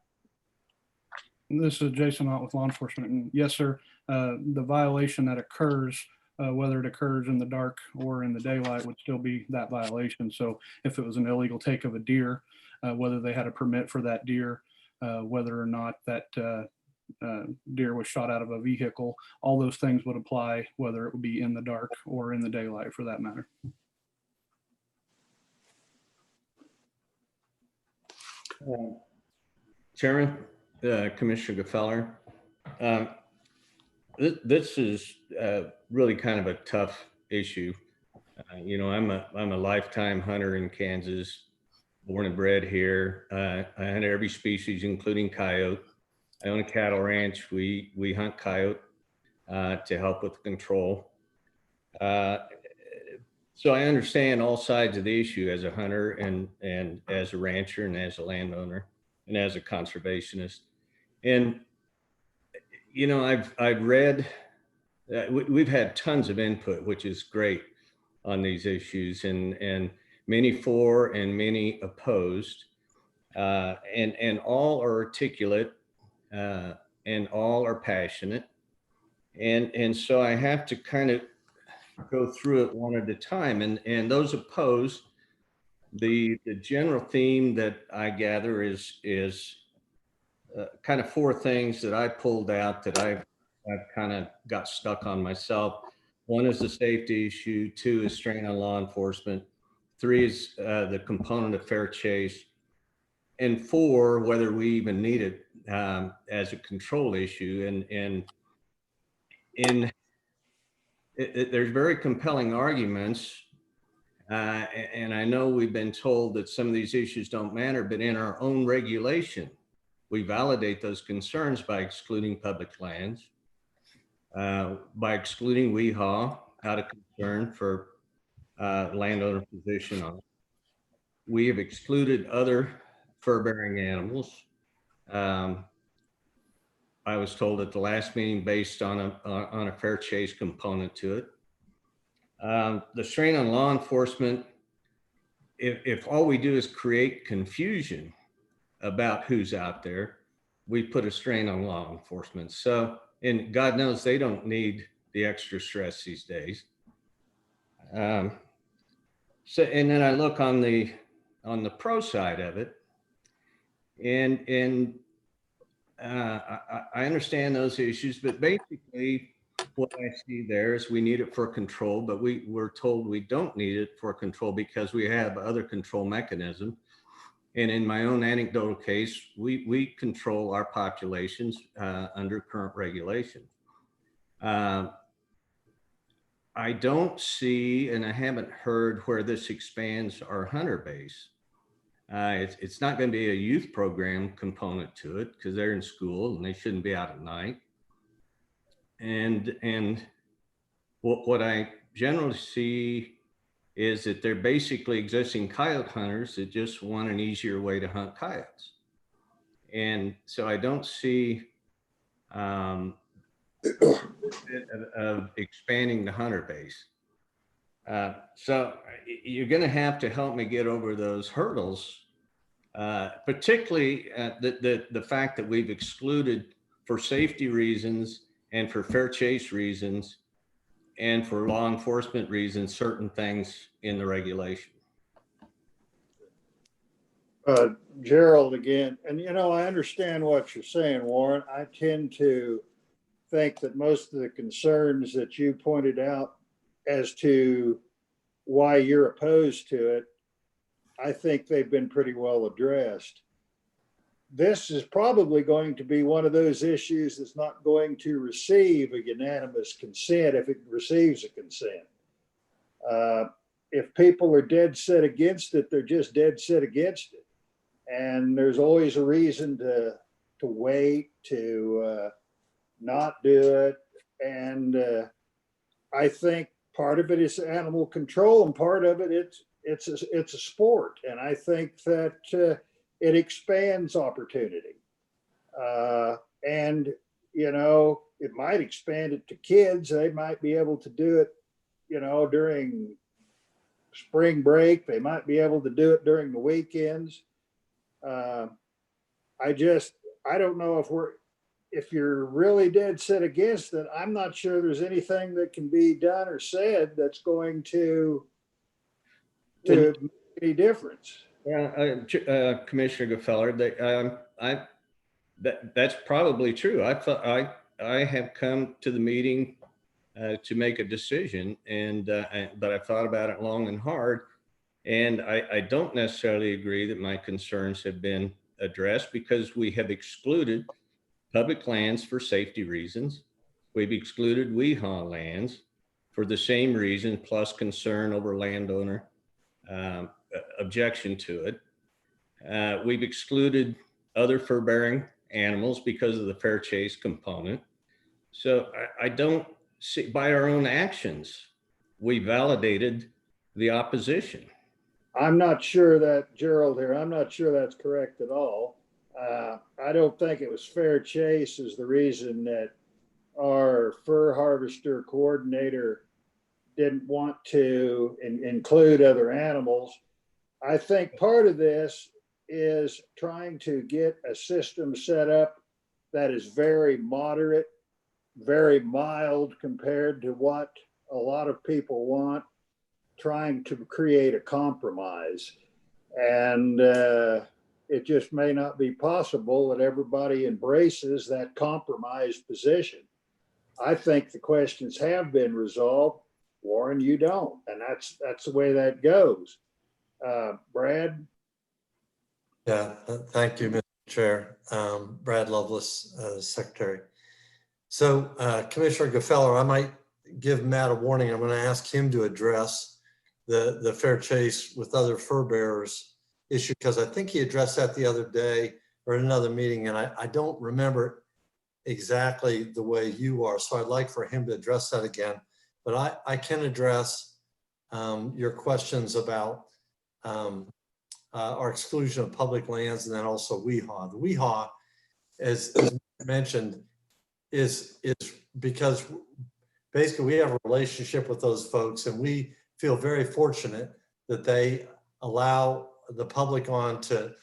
This is Jason Ott with law enforcement. And yes, sir, the violation that occurs, whether it occurs in the dark or in the daylight, would still be that violation. So if it was an illegal take of a deer, whether they had a permit for that deer, whether or not that deer was shot out of a vehicle, all those things would apply, whether it would be in the dark or in the daylight for that matter. Chairman, Commissioner Gefeller, this is really kind of a tough issue. You know, I'm a lifetime hunter in Kansas, born and bred here. I hunt every species, including coyote. I own a cattle ranch. We hunt coyote to help with control. So I understand all sides of the issue as a hunter and as a rancher and as a landowner and as a conservationist. And, you know, I've read, we've had tons of input, which is great on these issues, and many for and many opposed, and all are articulate, and all are passionate. And so I have to kind of go through it one at a time. And those opposed, the general theme that I gather is kind of four things that I pulled out that I've kind of got stuck on myself. One is the safety issue. Two is strain on law enforcement. Three is the component of fair chase. And four, whether we even need it as a control issue. And there's very compelling arguments. And I know we've been told that some of these issues don't matter, but in our own regulation, we validate those concerns by excluding public lands, by excluding WEHA out of concern for landowner position on it. We have excluded other fur-bearing animals. I was told at the last meeting based on a fair chase component to it. The strain on law enforcement, if all we do is create confusion about who's out there, we put a strain on law enforcement. So, and God knows they don't need the extra stress these days. So, and then I look on the pro side of it, and I understand those issues, but basically what I see there is we need it for control, but we're told we don't need it for control because we have other control mechanisms. And in my own anecdotal case, we control our populations under current regulation. I don't see, and I haven't heard where this expands our hunter base. It's not going to be a youth program component to it because they're in school and they shouldn't be out at night. And what I generally see is that they're basically existing coyote hunters that just want an easier way to hunt coyotes. And so I don't see of expanding the hunter base. So you're going to have to help me get over those hurdles, particularly the fact that we've excluded for safety reasons and for fair chase reasons and for law enforcement reasons certain things in the regulation. Gerald again, and you know, I understand what you're saying, Warren. I tend to think that most of the concerns that you pointed out as to why you're opposed to it, I think they've been pretty well addressed. This is probably going to be one of those issues that's not going to receive a unanimous consent if it receives a consent. If people are dead set against it, they're just dead set against it. And there's always a reason to to wait, to not do it. And I think part of it is animal control, and part of it it's a sport. And I think that it expands opportunity. And you know, it might expand it to kids. They might be able to do it, you know, during spring break. They might be able to do it during the weekends. I don't know if you're really dead set against it. I'm not sure there's anything that can be done or said that's going to make any difference. Yeah, Commissioner Gefeller, that's probably true. I have come to the meeting to make a decision, but I've thought about it long and hard, and I don't necessarily agree that my concerns have been addressed, because we have excluded public lands for safety reasons. We've excluded WEHA lands for the same reason, plus concern over landowner objection to it. We've excluded other fur-bearing animals because of the fair chase component. So I don't see, by our own actions, we validated the opposition. I'm not sure that, Gerald here, I'm not sure that's correct at all. I don't think it was fair chase is the reason that our fur harvester coordinator didn't want to include other animals. I think part of this is trying to get a system set up that is very moderate, very mild compared to what a lot of people want, trying to create a compromise. And it just may not be possible that everybody embraces that compromised position. I think the questions have been resolved. Warren, you don't, and that's the way that goes. Brad? Yeah, thank you, Mr. Chair. Brad Lovelace, Secretary. So Commissioner Gefeller, I might give Matt a warning. I'm going to ask him to address the fair chase with other fur bearers issue, because I think he addressed that the other day or in another meeting, and I don't remember exactly the way you are. So I'd like for him to address that again. But I can address your questions about our exclusion of public lands, and then also WEHA. The WEHA, as mentioned, is because basically we have a relationship with those folks, and we feel very fortunate that they allow the public on to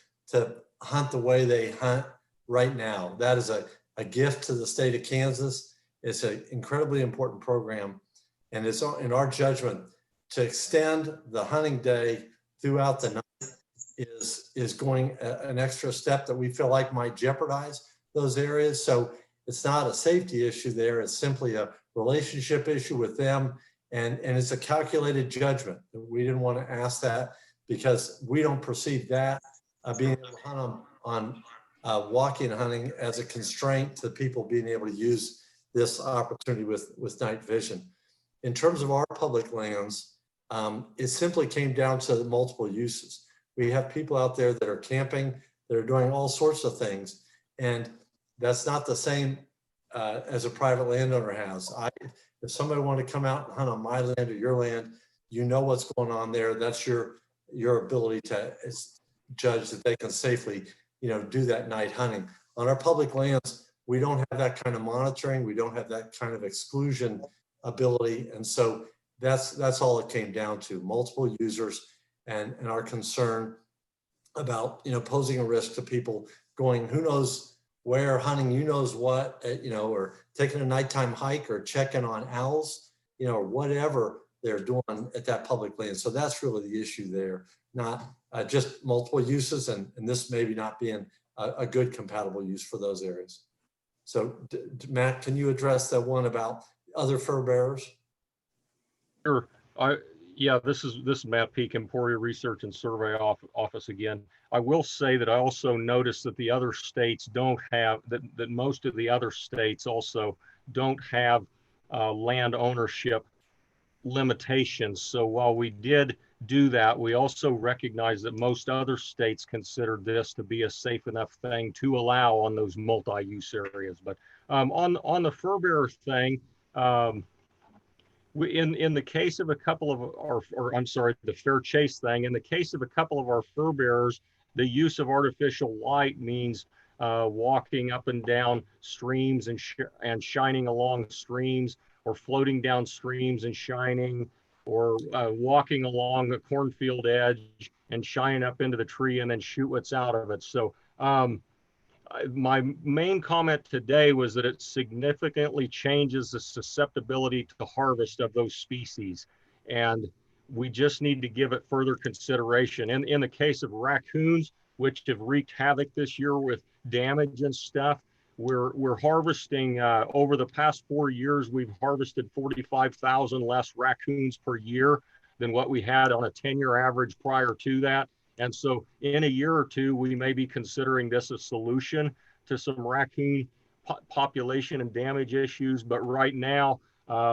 hunt the way they hunt right now. That is a gift to the state of Kansas. It's an incredibly important program, and it's in our judgment to extend the hunting day throughout the night is going an extra step that we feel like might jeopardize those areas. So it's not a safety issue there. It's simply a relationship issue with them. And it's a calculated judgment. We didn't want to ask that because we don't perceive that being able to hunt on walking and hunting as a constraint to people being able to use this opportunity with night vision. In terms of our public lands, it simply came down to the multiple uses. We have people out there that are camping, that are doing all sorts of things. And that's not the same as a private landowner has. If somebody wanted to come out and hunt on my land or your land, you know what's going on there. That's your ability to judge that they can safely, do that night hunting. On our public lands, we don't have that kind of monitoring. We don't have that kind of exclusion ability. And so that's all it came down to, multiple users and our concern about, posing a risk to people going, who knows where, hunting, knows what, or taking a nighttime hike or checking on owls, or whatever they're doing at that public land. So that's really the issue there, not just multiple uses, and this maybe not being a good compatible use for those areas. So Matt, can you address that one about other fur bearers? Sure. Yeah, this is Matt Peak, Emporia Research and Survey Office again. I will say that I also noticed that the other states don't have, that most of the other states also don't have land ownership limitations. So while we did do that. We also recognize that most other states consider this to be a safe enough thing to allow on those multi-use areas. But on the fur bearer thing, in the case of a couple of our, or I'm sorry, the fair chase thing, in the case of a couple of our fur bearers, the use of artificial light means walking up and down streams and shining along streams, or floating down streams and shining, or walking along a cornfield edge and shine up into the tree and then shoot what's out of it. So my main comment today was that it significantly changes the susceptibility to harvest of those species. And we just need to give it further consideration. In the case of raccoons, which have wreaked havoc this year with damage and stuff, we're harvesting, over the past 4 years, we've harvested 45,000 less raccoons per year than what we had on a 10-year average prior to that. And so in a year or two, we may be considering this a solution to some raccoon population and damage issues. But right now,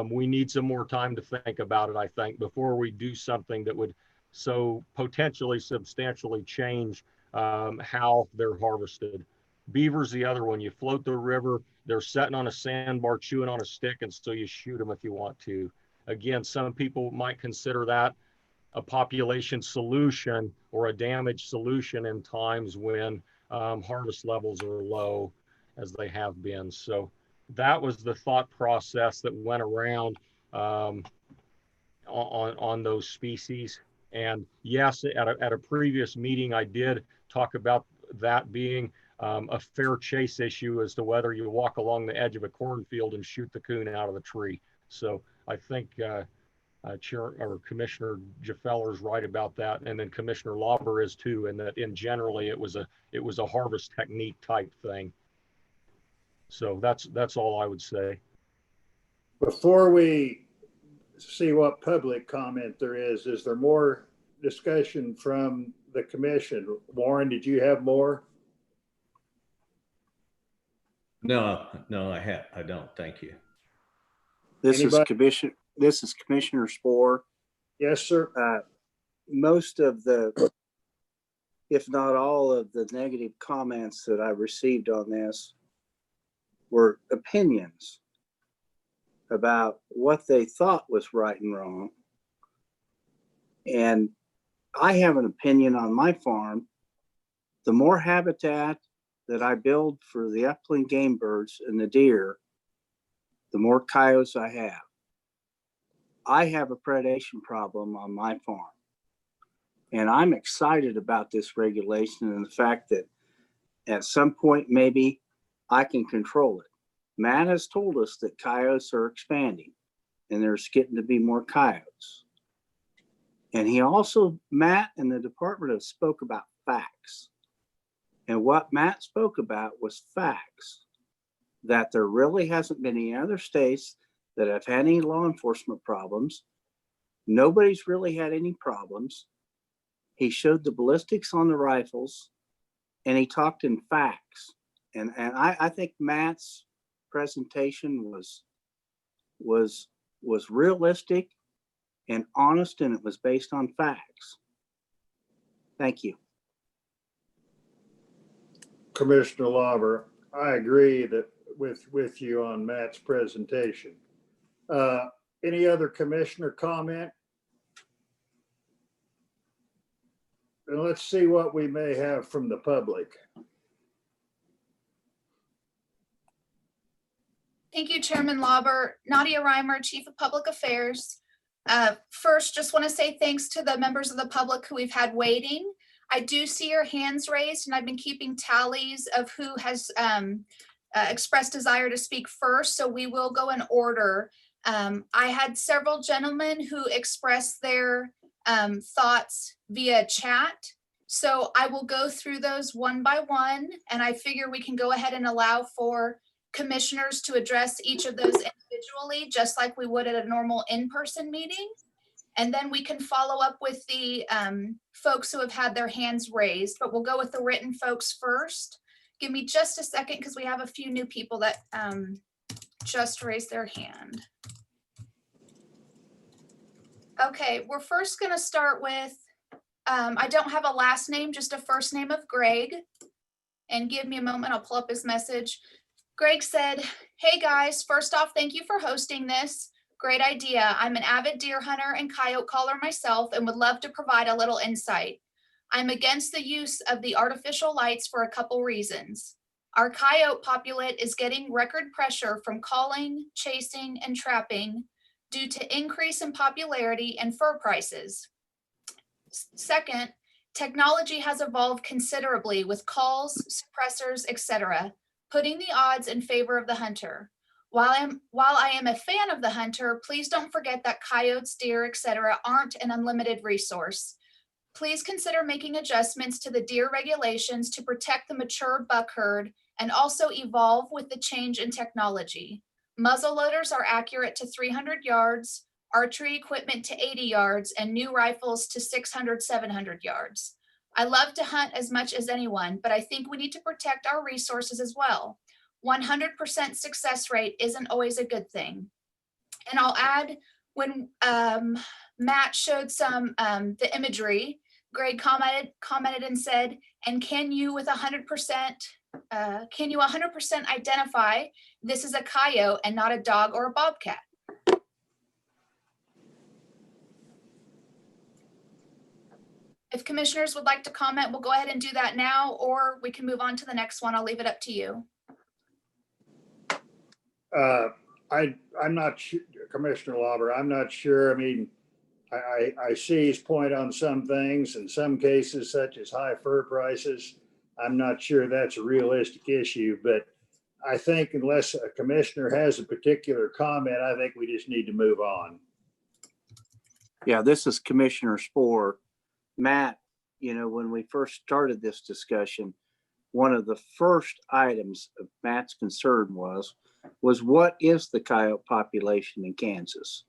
we need some more time to think about it, I think, before we do something that would so potentially substantially change how they're harvested. Beaver's the other one. You float the river, they're sitting on a sandbar chewing on a stick, and so you shoot them if you want to. Again, some people might consider that a population solution or a damage solution in times when harvest levels are low, as they have been. So that was the thought process that went around on those species. And yes, at a previous meeting, I did talk about that being a fair chase issue as to whether you walk along the edge of a cornfield and shoot the coon out of the tree. So I think Commissioner Gefeller is right about that, and then Commissioner Lauber is too, and that in generally it was a harvest technique type thing. So that's all I would say. Before we see what public comment there is there more discussion from the commission? Warren, did you have more? No, I don't. Thank you. This Anybody? is Commissioner Spohr. Yes, sir. Most of the, if not all of the negative comments that I received on this were opinions about what they thought was right and wrong. And I have an opinion on my farm. The more habitat that I build for the upland game birds and the deer, the more coyotes I have. I have a predation problem on my farm. And I'm excited about this regulation and the fact that at some point, maybe I can control it. Matt has told us that coyotes are expanding and there's getting to be more coyotes. And he also, Matt and the department have spoke about facts. And what Matt spoke about was facts, that there really hasn't been any other states that have had any law enforcement problems. Nobody's really had any problems. He showed the ballistics on the rifles and he talked in facts. And I think Matt's presentation was realistic and honest, and it was based on facts. Thank you. Commissioner Lauber, I agree that with you on Matt's presentation. Any other commissioner comment? And let's see what we may have from the public. Thank you, Chairman Lauber. Nadia Reimer, Chief of Public Affairs. First, just want to say thanks to the members of the public who we've had waiting. I do see your hands raised, and I've been keeping tallies of who has expressed desire to speak first, so we will go in order. I had several gentlemen who expressed their thoughts via chat, so I will go through those one by one, and I figure we can go ahead and allow for commissioners to address each of those individually, just like we would at a normal in-person meeting. And then we can follow up with the folks who have had their hands raised, but we'll go with the written folks first. Give me just a second because we have a few new people that just raised their hand. Okay, we're first going to start with, I don't have a last name, just a first name of Greg. And give me a moment, I'll pull up his message. Greg said, "Hey guys, first off, thank you for hosting this. Great idea. I'm an avid deer hunter and coyote caller myself and would love to provide a little insight. I'm against the use of the artificial lights for a couple reasons. Our coyote populate is getting record pressure from calling, chasing, and trapping due to increase in popularity and fur prices. Second, technology has evolved considerably with calls, suppressors, etc., putting the odds in favor of the hunter. While I am a fan of the hunter, please don't forget that coyotes, deer, etc. aren't an unlimited resource. Please consider making adjustments to the deer regulations to protect the mature buck herd and also evolve with the change in technology. Muzzle loaders are accurate to 300 yards, archery equipment to 80 yards, and new rifles to 600, 700 yards. I love to hunt as much as anyone, but I think we need to protect our resources as well. 100% success rate isn't always a good thing." And I'll add, when Matt showed some the imagery, Greg commented and said, "And can you 100% identify this is a coyote and not a dog or a bobcat?" If commissioners would like to comment, we'll go ahead and do that now, or we can move on to the next one. I'll leave it up to you. I'm not sure, Commissioner Lauber, I'm not sure. I mean, I see his point on some things, in some cases, such as high fur prices. I'm not sure that's a realistic issue, but I think unless a commissioner has a particular comment, I think we just need to move on. Yeah, this is Commissioner Spohr. Matt, you know, when we first started this discussion, one of the first items of Matt's concern was what is the coyote population in Kansas?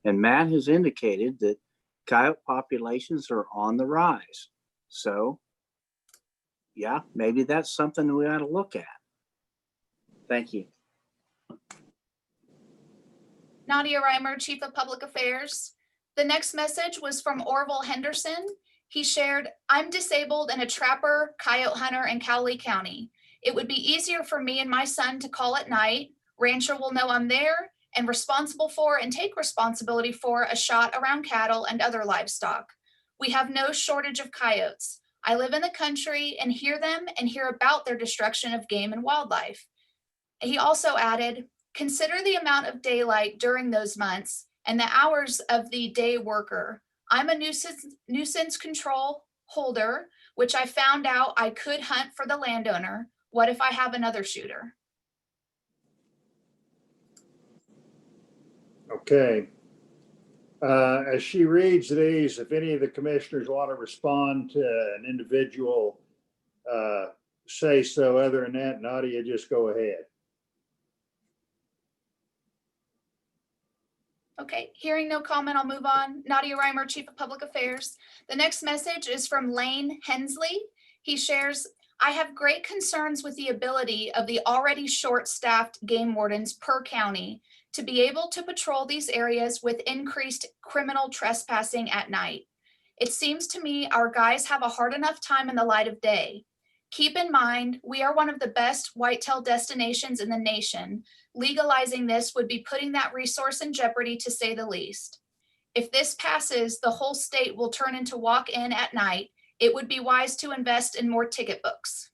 And Matt has indicated that coyote populations are on the rise. So, yeah, maybe that's something we ought to look at. Thank you. Nadia Reimer, Chief of Public Affairs. The next message was from Orville Henderson. He shared, "I'm disabled and a trapper, coyote hunter in Cowley County. It would be easier for me and my son to call at night. Rancher will know I'm there and responsible for and take responsibility for a shot around cattle and other livestock. We have no shortage of coyotes. I live in the country and hear them and hear about their destruction of game and wildlife." He also added, "Consider the amount of daylight during those months and the hours of the day worker. I'm a nuisance control holder, which I found out I could hunt for the landowner. What if I have another shooter?" Okay. As she reads these, if any of the commissioners want to respond to an individual, say so. Other than that, Nadia, just go ahead. Okay, hearing no comment, I'll move on. Nadia Reimer, Chief of Public Affairs. The next message is from Lane Hensley. He shares, "I have great concerns with the ability of the already short-staffed game wardens per county to be able to patrol these areas with increased criminal trespassing at night. It seems to me our guys have a hard enough time in the light of day. Keep in mind, we are one of the best whitetail destinations in the nation. Legalizing this would be putting that resource in jeopardy, to say the least. If this passes, the whole state will turn into walk-in at night. It would be wise to invest in more ticket books."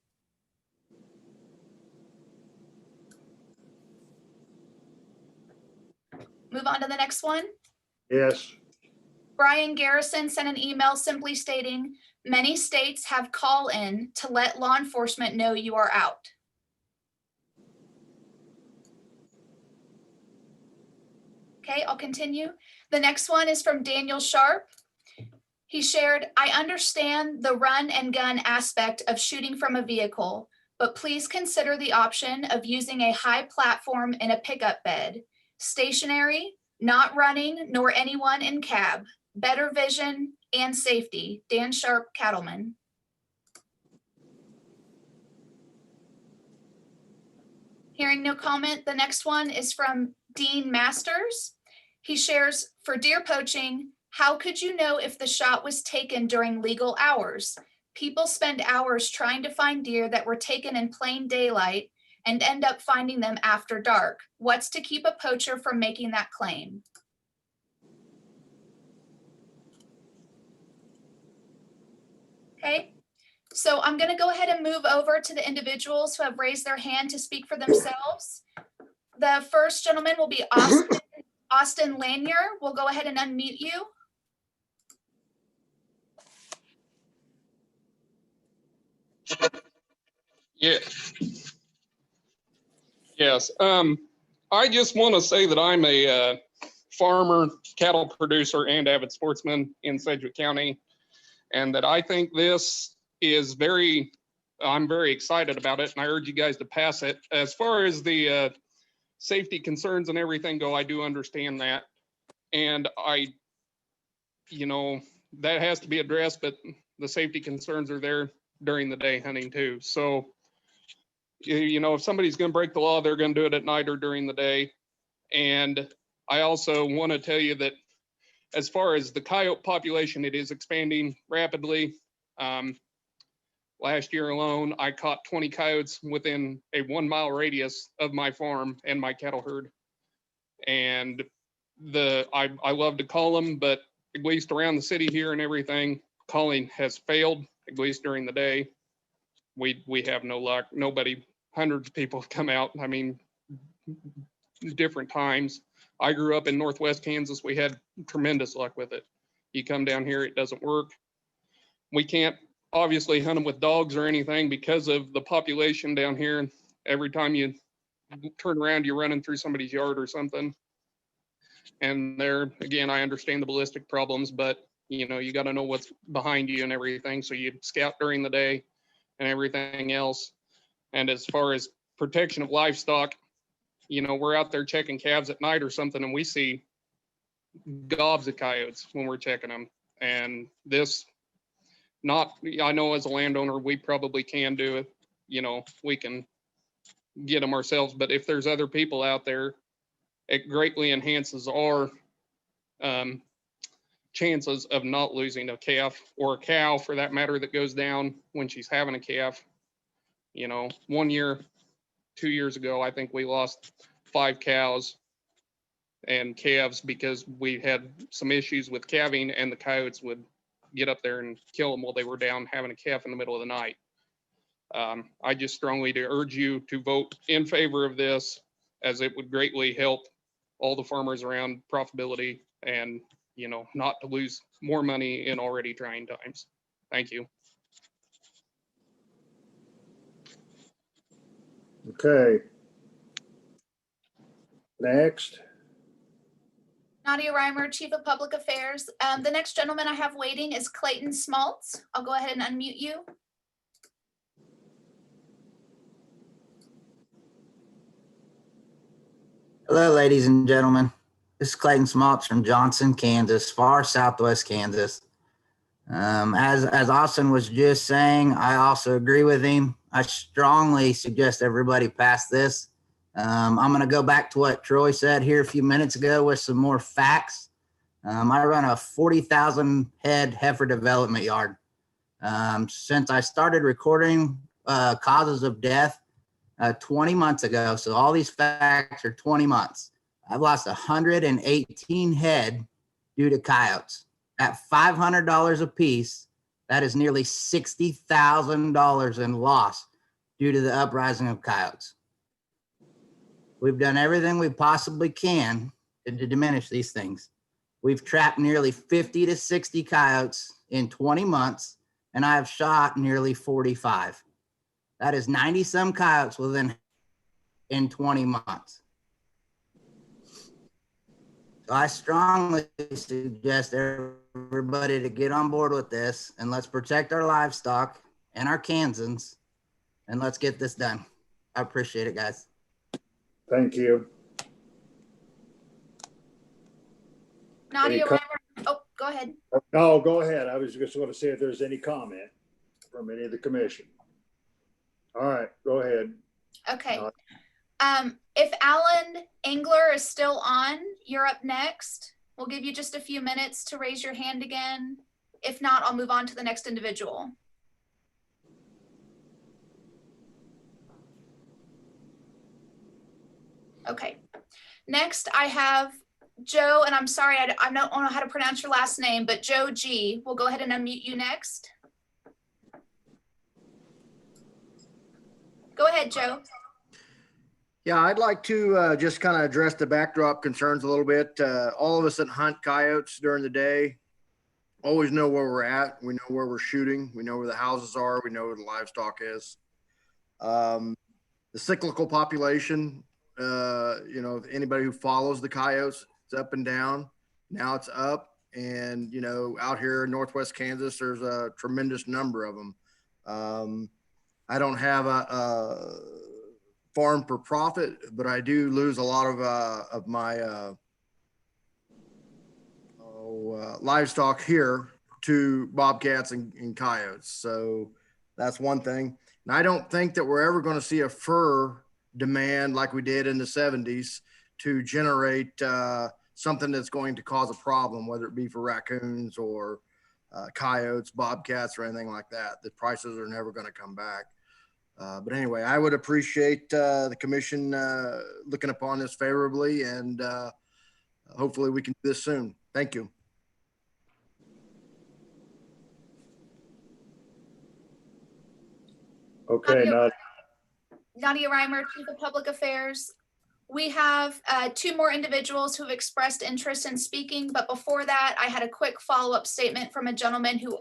Move on to the next one. Yes. Brian Garrison sent an email simply stating, "Many states have call-in to let law enforcement know you are out." Okay, I'll continue. The next one is from Daniel Sharp. He shared, "I understand the run and gun aspect of shooting from a vehicle, but please consider the option of using a high platform in a pickup bed. Stationary, not running, nor anyone in cab. Better vision and safety. Dan Sharp, Cattleman." Hearing no comment, the next one is from Dean Masters. He shares, "For deer poaching, How could you know if the shot was taken during legal hours? People spend hours trying to find deer that were taken in plain daylight and end up finding them after dark. What's to keep a poacher from making that claim? Okay, so I'm going to go ahead and move over to the individuals who have raised their hand to speak for themselves. The first gentleman will be Austin Lanier. We'll go ahead and unmute you. Yeah. Yes. I just want to say that I'm a farmer, cattle producer, and avid sportsman in Sedgwick County, and that I think this is I'm very excited about it, and I urge you guys to pass it. As far as the safety concerns and everything go, I do understand that, and that has to be addressed, but the safety concerns are there during the day hunting too. So, if somebody's going to break the law, they're going to do it at night or during the day. And I also want to tell you that as far as the coyote population, it is expanding rapidly. Last year alone, I caught 20 coyotes within a 1 mile radius of my farm and my cattle herd. And I love to call them, but at least around the city here and everything, calling has failed, at least during the day. We have no luck. Nobody, hundreds of people have come out. I mean, different times. I grew up in Northwest Kansas. We had tremendous luck with it. You come down here, it doesn't work. We can't obviously hunt them with dogs or anything because of the population down here. Every time you turn around, you're running through somebody's yard or something. And there, again, I understand the ballistic problems, but you got to know what's behind you and everything. So you scout during the day and everything else. And as far as protection of livestock, we're out there checking calves at night or something, and we see gobs of coyotes when we're checking them. And I know as a landowner, we probably can do it. We can get them ourselves, but if there's other people out there, it greatly enhances our chances of not losing a calf or a cow for that matter that goes down when she's having a calf. 1 year, 2 years ago, I think we lost 5 cows and calves because we had some issues with calving, and the coyotes would get up there and kill them while they were down having a calf in the middle of the night. I just strongly urge you to vote in favor of this, as it would greatly help all the farmers around profitability and, not to lose more money in already trying times. Thank you. Okay. Next. Nadia Reimer, Chief of Public Affairs. The next gentleman I have waiting is Clayton Smaltz. I'll go ahead and unmute you. Hello, ladies and gentlemen. This is Clayton Smaltz from Johnson, Kansas, far southwest Kansas. As Austin was just saying, I also agree with him. I strongly suggest everybody pass this. I'm going to go back to what Troy said here a few minutes ago with some more facts. I run a 40,000 head heifer development yard. Since I started recording causes of death 20 months ago, so all these facts are 20 months, I've lost 118 head due to coyotes. At $500 a piece, that is nearly $60,000 in loss due to the uprising of coyotes. We've done everything we possibly can to diminish these things. We've trapped nearly 50 to 60 coyotes in 20 months, and I have shot nearly 45. That is 90 some coyotes in 20 months. So I strongly suggest everybody to get on board with this, and let's protect our livestock and our Kansans, and let's get this done. I appreciate it, guys. Thank you. Nadia Reimer. Oh, go ahead. No, go ahead. I was just going to see if there's any comment from any of the commission. All right, go ahead. Okay. If Alan Engler is still on, you're up next. We'll give you just a few minutes to raise your hand again. If not, I'll move on to the next individual. Okay. Next, I have Joe, and I'm sorry, I don't know how to pronounce your last name, but Joe G. We'll go ahead and unmute you next. Go ahead, Joe. Yeah, I'd like to just kind of address the backdrop concerns a little bit. All of us that hunt coyotes during the day always know where we're at. We know where we're shooting. We know where the houses are. We know where the livestock is. The cyclical population, you know, anybody who follows the coyotes, it's up and down. Now it's up. And, you know, out here in Northwest Kansas, there's a tremendous number of them. I don't have a farm for profit, but I do lose a lot of my livestock here to bobcats and coyotes. So that's one thing. And I don't think that we're ever going to see a fur demand like we did in the 70s to generate something that's going to cause a problem, whether it be for raccoons or coyotes, bobcats, or anything like that. The prices are never going to come back. But anyway, I would appreciate the commission looking upon this favorably, and hopefully we can do this soon. Thank you. Okay, Nadia Reimer, Chief of Public Affairs. We have two more individuals who have expressed interest in speaking, but before that, I had a quick follow-up statement from a gentleman who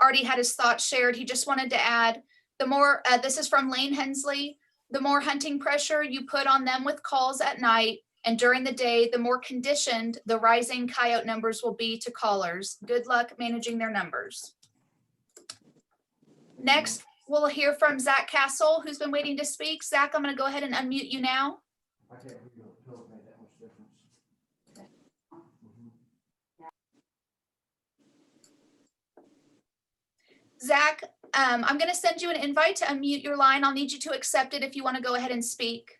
already had his thoughts shared. He just wanted to add, the more, this is from Lane Hensley, the more hunting pressure you put on them with calls at night and during the day, the more conditioned the rising coyote numbers will be to callers. Good luck managing their numbers. Next, we'll hear from Zach Castle, who's been waiting to speak. Zach, I'm going to go ahead and unmute you now. Zach, I'm going to send you an invite to unmute your line. I'll need you to accept it if you want to go ahead and speak.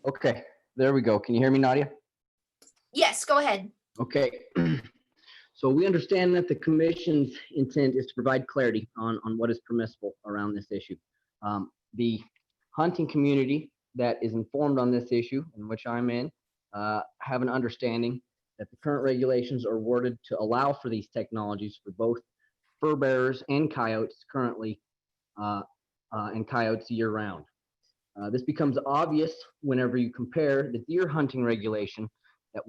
Okay, there we go. Can you hear me, Nadia? Yes, go ahead. Okay. So we understand that the commission's intent is to provide clarity on what is permissible around this issue. The hunting community that is informed on this issue, in which I'm in, have an understanding that the current regulations are worded to allow for these technologies for both fur bearers and coyotes currently, and coyotes year round. This becomes obvious whenever you compare the deer hunting regulation that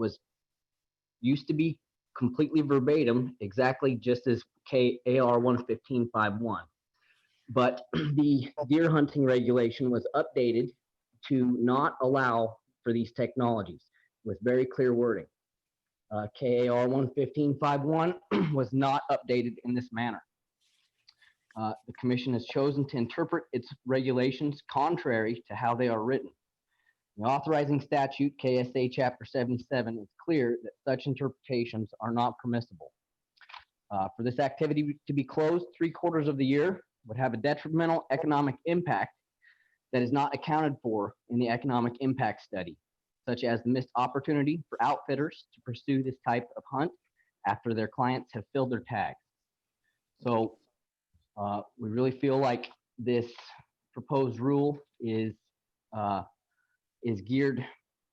used to be completely verbatim, exactly just as KAR 115.5.1. But the deer hunting regulation was updated to not allow for these technologies with very clear wording. KAR 115.5.1 was not updated in this manner. The commission has chosen to interpret its regulations contrary to how they are written. The authorizing statute, KSA Chapter 77, is clear that such interpretations are not permissible. For this activity to be closed 3/4 of the year would have a detrimental economic impact that is not accounted for in the economic impact study, such as the missed opportunity for outfitters to pursue this type of hunt after their clients have filled their tags. So we really feel like this proposed rule is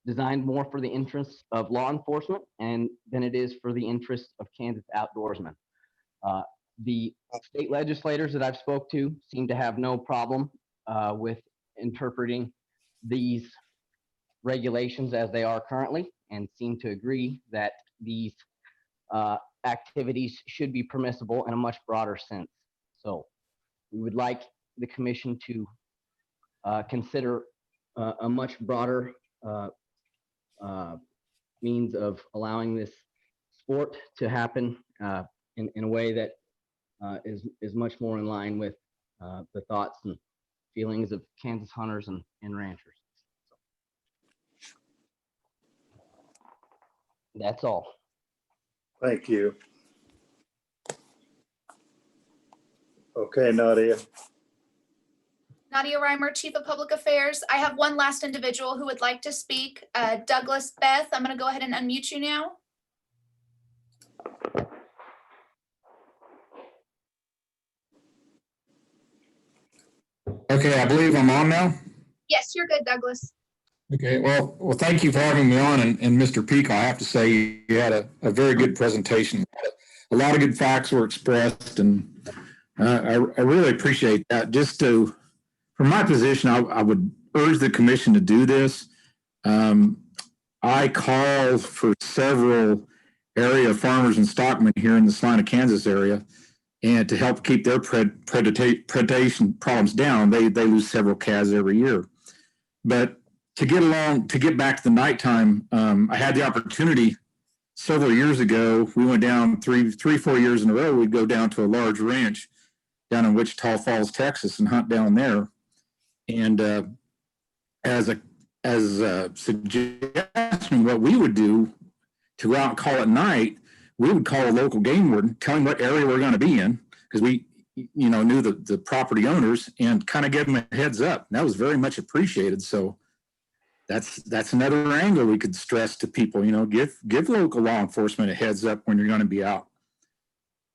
designed more for the interests of law enforcement than it is for the interests of Kansas outdoorsmen. The state legislators that I've spoke to seem to have no problem with interpreting these regulations as they are currently, and seem to agree that these activities should be permissible in a much broader sense. So we would like the commission to consider a much broader means of allowing this sport to happen in a way that is much more in line with the thoughts and feelings of Kansas hunters and ranchers. So, that's all. Thank you. Okay, Nadia. Nadia Reimer, Chief of Public Affairs. I have one last individual who would like to speak. Douglas Beth, I'm going to go ahead and unmute you now. Okay, I believe I'm on now. Yes, you're good, Douglas. Okay, well, thank you for having me on. And Mr. Peak, I have to say you had a very good presentation. A lot of good facts were expressed, and I really appreciate that. From my position, I would urge the commission to do this. I called for several area farmers and stockmen here in the Salina, Kansas area, and to help keep their predation problems down. They lose several calves every year. But to get back to the nighttime, I had the opportunity several years ago. We went down 4 years in a row. We'd go down to a large ranch down in Wichita Falls, Texas, and hunt down there. And as a suggestion, what we would do to go out and call at night, we would call a local game warden, tell him what area we're going to be in, because we, knew the property owners, and kind of give them a heads up. And that was very much appreciated. So that's another angle we could stress to people. Give local law enforcement a heads up when you're going to be out,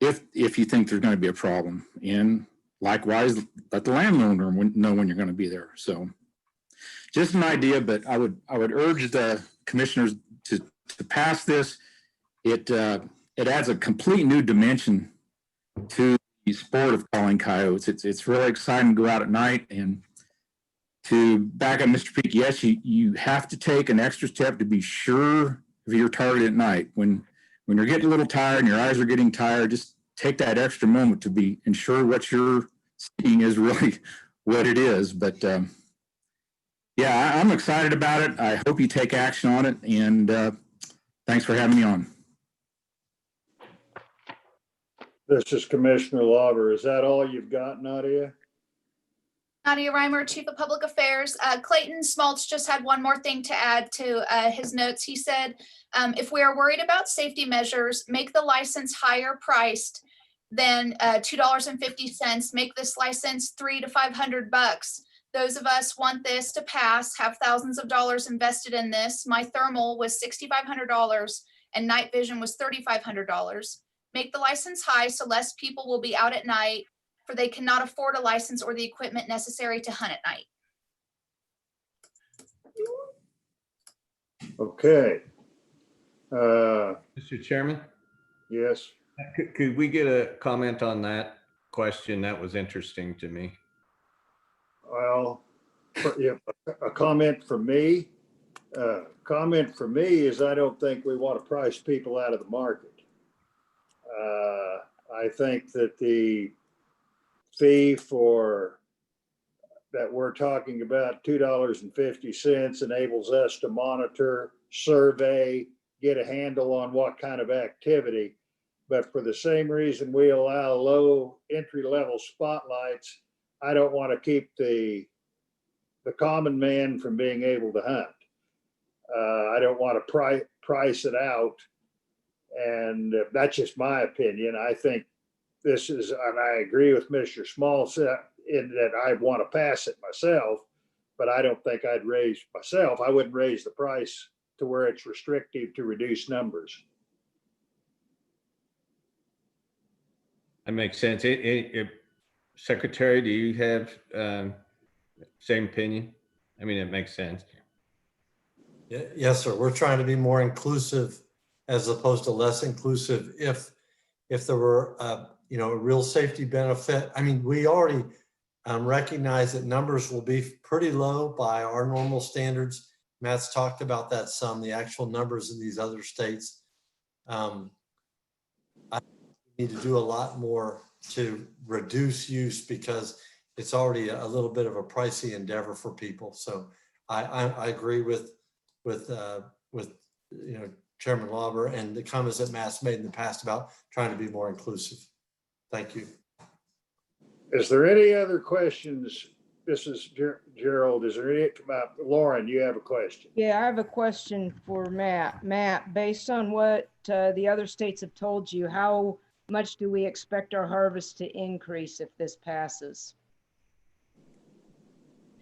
if you think there's going to be a problem, and likewise let the landowner know when you're going to be there. So just an idea, but I would urge the commissioners to pass this. It adds a complete new dimension to the sport of calling coyotes. It's really exciting to go out at night. And to back up Mr. Peak, yes, you have to take an extra step to be sure of your target at night. When you're getting a little tired and your eyes are getting tired, just take that extra moment to be ensure what you're seeing is really what it is. But yeah, I'm excited about it. I hope you take action on it. And thanks for having me on. This is Commissioner Lauber. Is that all you've got, Nadia? Nadia Reimer, Chief of Public Affairs. Clayton Smaltz just had one more thing to add to his notes. He said, if we are worried about safety measures, make the license higher priced than $2.50. Make this license $300 to $500. Those of us want this to pass, have thousands of dollars invested in this. My thermal was $6,500 and night vision was $3,500. Make the license high so less people will be out at night, for they cannot afford a license or the equipment necessary to hunt at night. Okay. Mr. Chairman? Yes. Could we get a comment on that question? That was interesting to me. Well, a comment from me. Comment from me is I don't think we want to price people out of the market. I think that the fee that we're talking about, $2.50, enables us to monitor, survey, get a handle on what kind of activity. But for the same reason we allow low entry-level spotlights, I don't want to keep the common man from being able to hunt. I don't want to price it out. And that's just my opinion. I think this is, and I agree with Mr. Small in that I want to pass it myself, but I don't think I'd raise myself. I wouldn't raise the price to where it's restrictive to reduce numbers. That makes sense. Secretary, do you have same opinion? I mean, it makes sense. Yeah, yes, sir. We're trying to be more inclusive as opposed to less inclusive. If there were a real safety benefit, I mean, we already recognize that numbers will be pretty low by our normal standards. Matt's talked about that some, the actual numbers in these other states. I need to do a lot more to reduce use because it's already a little bit of a pricey endeavor for people. So I agree with Chairman Lauber and the comments that Matt's made in the past about trying to be more inclusive. Thank you. Is there any other questions? This is Gerald. Is there any, Lauren, you have a question? Yeah, I have a question for Matt. Matt, based on what the other states have told you, how much do we expect our harvest to increase if this passes?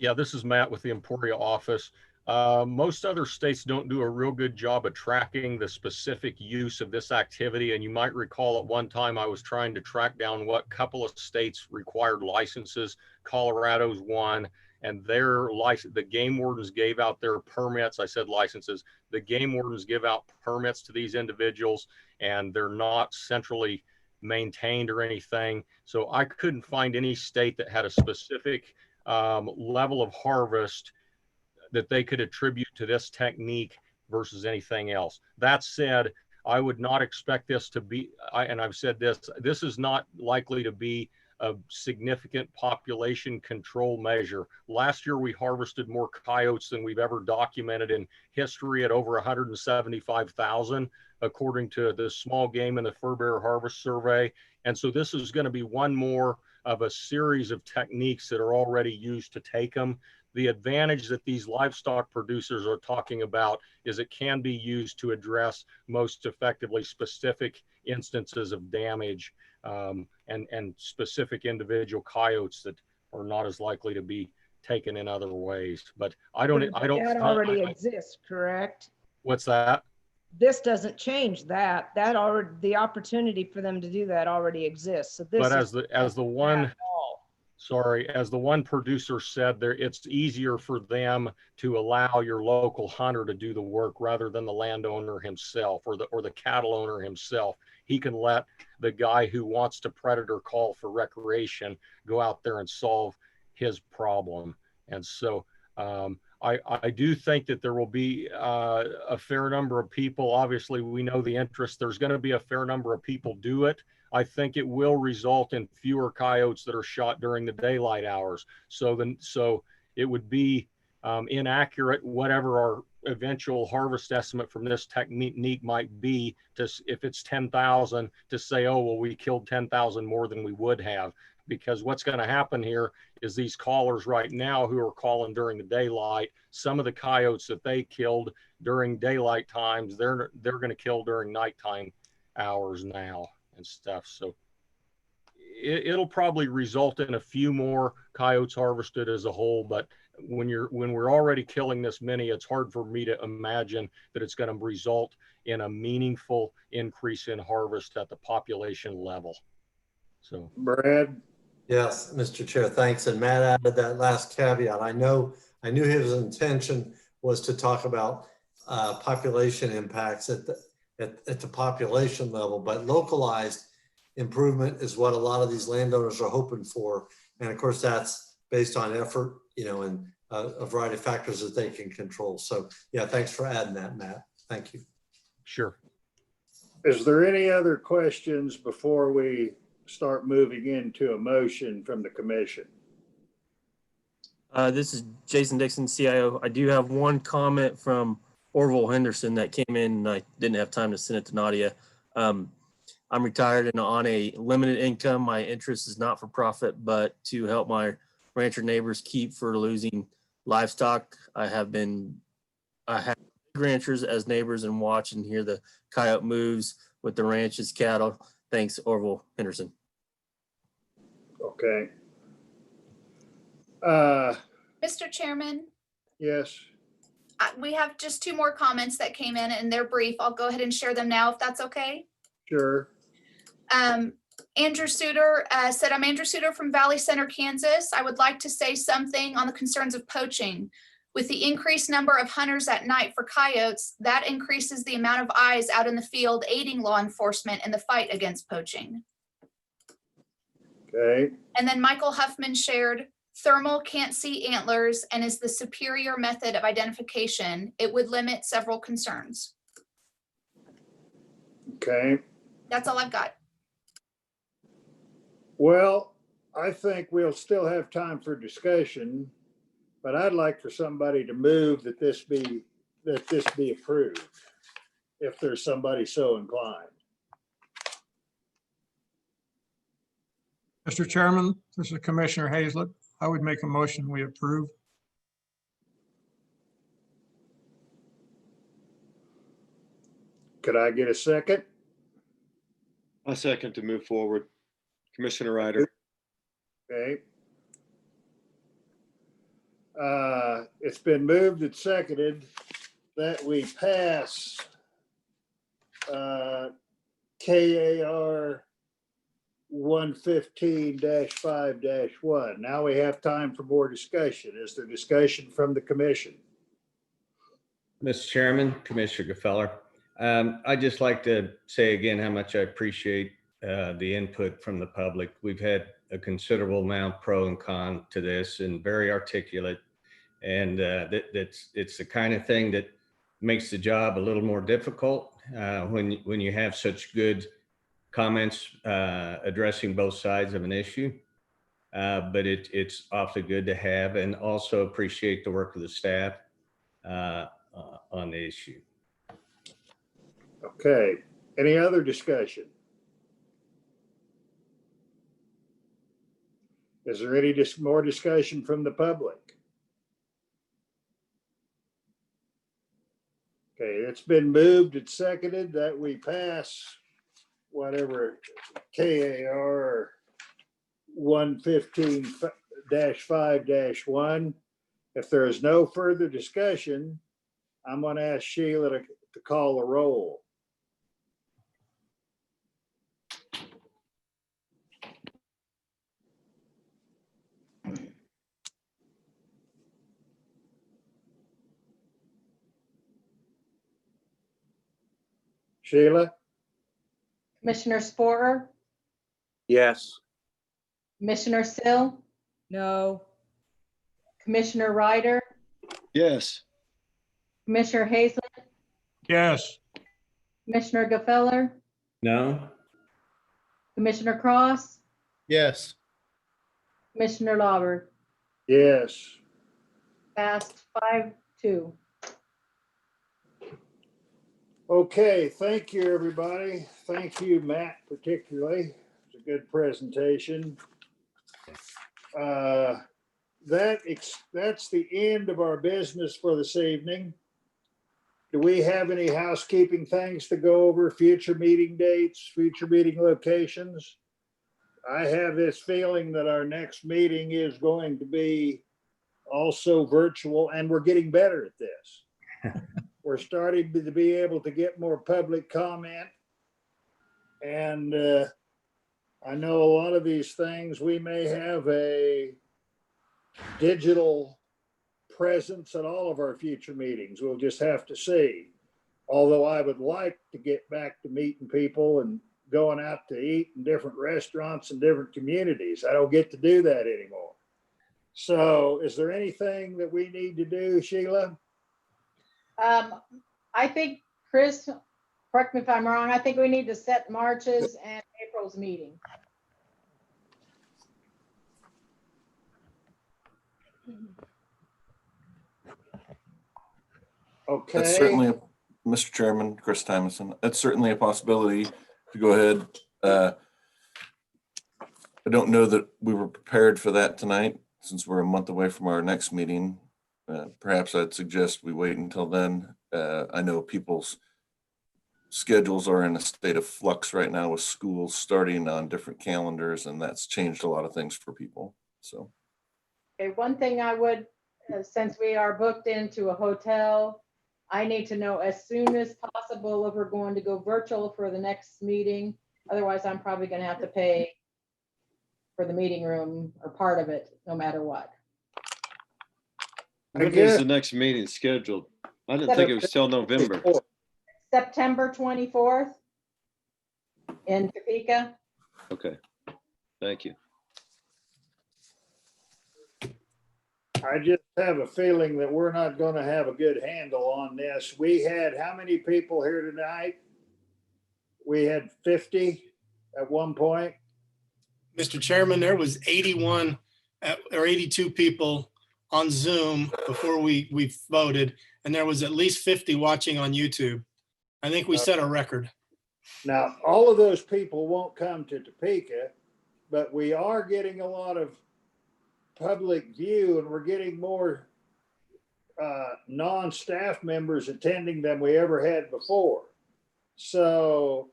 Yeah, this is Matt with the Emporia office. Most other states don't do a real good job of tracking the specific use of this activity. And you might recall at one time I was trying to track down what couple of states required licenses. Colorado's one, and their license, the game wardens gave out their permits. I said licenses. The game wardens give out permits to these individuals, and they're not centrally maintained or anything. So I couldn't find any state that had a specific level of harvest that they could attribute to this technique versus anything else. That said, I would not expect this to be, and I've said this is not likely to be a significant population control measure. Last year, we harvested more coyotes than we've ever documented in history at over 175,000, according to the Small Game and the Fur Bearer Harvest Survey. And so this is going to be one more of a series of techniques that are already used to take them. The advantage that these livestock producers are talking about is it can be used to address most effectively specific instances of damage and specific individual coyotes that are not as likely to be taken in other ways. But I don't. That already exists, correct? What's that? This doesn't change that. That already, the opportunity for them to do that already exists. So this. But as the one producer said, there it's easier for them to allow your local hunter to do the work rather than the landowner himself or the cattle owner himself. He can let the guy who wants to predator call for recreation go out there and solve his problem. And so I do think that there will be a fair number of people. Obviously, we know the interest. There's going to be a fair number of people do it. I think it will result in fewer coyotes that are shot during the daylight hours. So it would be inaccurate, whatever our eventual harvest estimate from this technique might be, to if it's 10,000, to say, oh, well, we killed 10,000 more than we would have. Because what's going to happen here is these callers right now who are calling during the daylight, some of the coyotes that they killed during daylight times, they're going to kill during nighttime hours now and stuff. So it'll probably result in a few more coyotes harvested as a whole. But when we're already killing this many, it's hard for me to imagine that it's going to result in a meaningful increase in harvest at the population level. So Brad. Yes, Mr. Chair, thanks. And Matt added that last caveat. I knew his intention was to talk about population impacts at the population level, but localized improvement is what a lot of these landowners are hoping for. And of course, that's based on effort, and a variety of factors that they can control. So yeah, thanks for adding that, Matt. Thank you. Sure. Is there any other questions before we start moving into a motion from the commission? This is Jason Dixon, CIO. I do have one comment from Orville Henderson that came in, and I didn't have time to send it to Nadia. I'm retired and on a limited income. My interest is not for profit, but to help my rancher neighbors keep for losing livestock. I have ranchers as neighbors and watch and hear the coyote moves with the ranch's cattle. Thanks, Orville Henderson. Okay. Mr. Chairman, Yes. we have just two more comments that came in and they're brief. I'll go ahead and share them now if that's okay. Sure. Andrew Suter said, I'm Andrew Suter from Valley Center, Kansas. I would like to say something on the concerns of poaching. With the increased number of hunters at night for coyotes, that increases the amount of eyes out in the field aiding law enforcement in the fight against poaching. Okay. And then Michael Huffman shared, thermal can't see antlers and is the superior method of identification. It would limit several concerns. Okay. That's all I've got. Well, I think we'll still have time for discussion, but I'd like for somebody to move that this be approved, if there's somebody so inclined. Mr. Chairman, this is Commissioner Hazlett. I would make a motion we approve. Could I get a second? A second to move forward. Commissioner Ryder. Okay. It's been moved and seconded that we pass KAR 115-5-1. Now we have time for more discussion. Is there discussion from the commission? Mr. Chairman, Commissioner Gefeller, I'd just like to say again how much I appreciate the input from the public. We've had a considerable amount pro and con to this, and very articulate. And it's the kind of thing that makes the job a little more difficult when you have such good comments addressing both sides of an issue. But it's awfully good to have, and also appreciate the work of the staff on the issue. Okay. Any other discussion? Is there any more discussion from the public? Okay, it's been moved and seconded that we pass whatever KAR 115-5-1. If there is no further discussion, I'm going to ask Sheila to call the roll. Sheila? Commissioner Sporter, Yes. Commissioner Sill, No. Commissioner Ryder, Yes. Commissioner Hazlett, Yes. Commissioner Gefeller, No? Commissioner Cross, Yes. Commissioner Lauber. Yes. Passed 5-2. Okay, thank you, everybody. Thank you, Matt, particularly. It's a good presentation. That's the end of our business for this evening. Do we have any housekeeping things to go over? Future meeting dates, future meeting locations? I have this feeling that our next meeting is going to be also virtual, and we're getting better at this. We're starting to be able to get more public comment. And I know a lot of these things, we may have a digital presence at all of our future meetings. We'll just have to see. Although I would like to get back to meeting people and going out to eat in different restaurants and different communities. I don't get to do that anymore. So is there anything that we need to do, Sheila? I think, Chris, correct me if I'm wrong, I think we need to set March's and April's meeting. Okay. That's certainly, Mr. Chairman, Chris Tymason, that's certainly a possibility to go ahead. I don't know that we were prepared for that tonight, since we're a month away from our next meeting. Perhaps I'd suggest we wait until then. I know people's schedules are in a state of flux right now with schools starting on different calendars, and that's changed a lot of things for people. So, Okay, one thing I would, since we are booked into a hotel, I need to know as soon as possible if we're going to go virtual for the next meeting. Otherwise, I'm probably going to have to pay for the meeting room or part of it, no matter what. When is the next meeting scheduled? I didn't think it was till November. September 24th in Topeka. Okay, thank you. I just have a feeling that we're not going to have a good handle on this. We had how many people here tonight? We had 50 at one point. Mr. Chairman, there was 81 or 82 people on Zoom before we voted, and there was at least 50 watching on YouTube. I think we set a record. Now, all of those people won't come to Topeka, but we are getting a lot of public view, and we're getting more non-staff members attending than we ever had before. So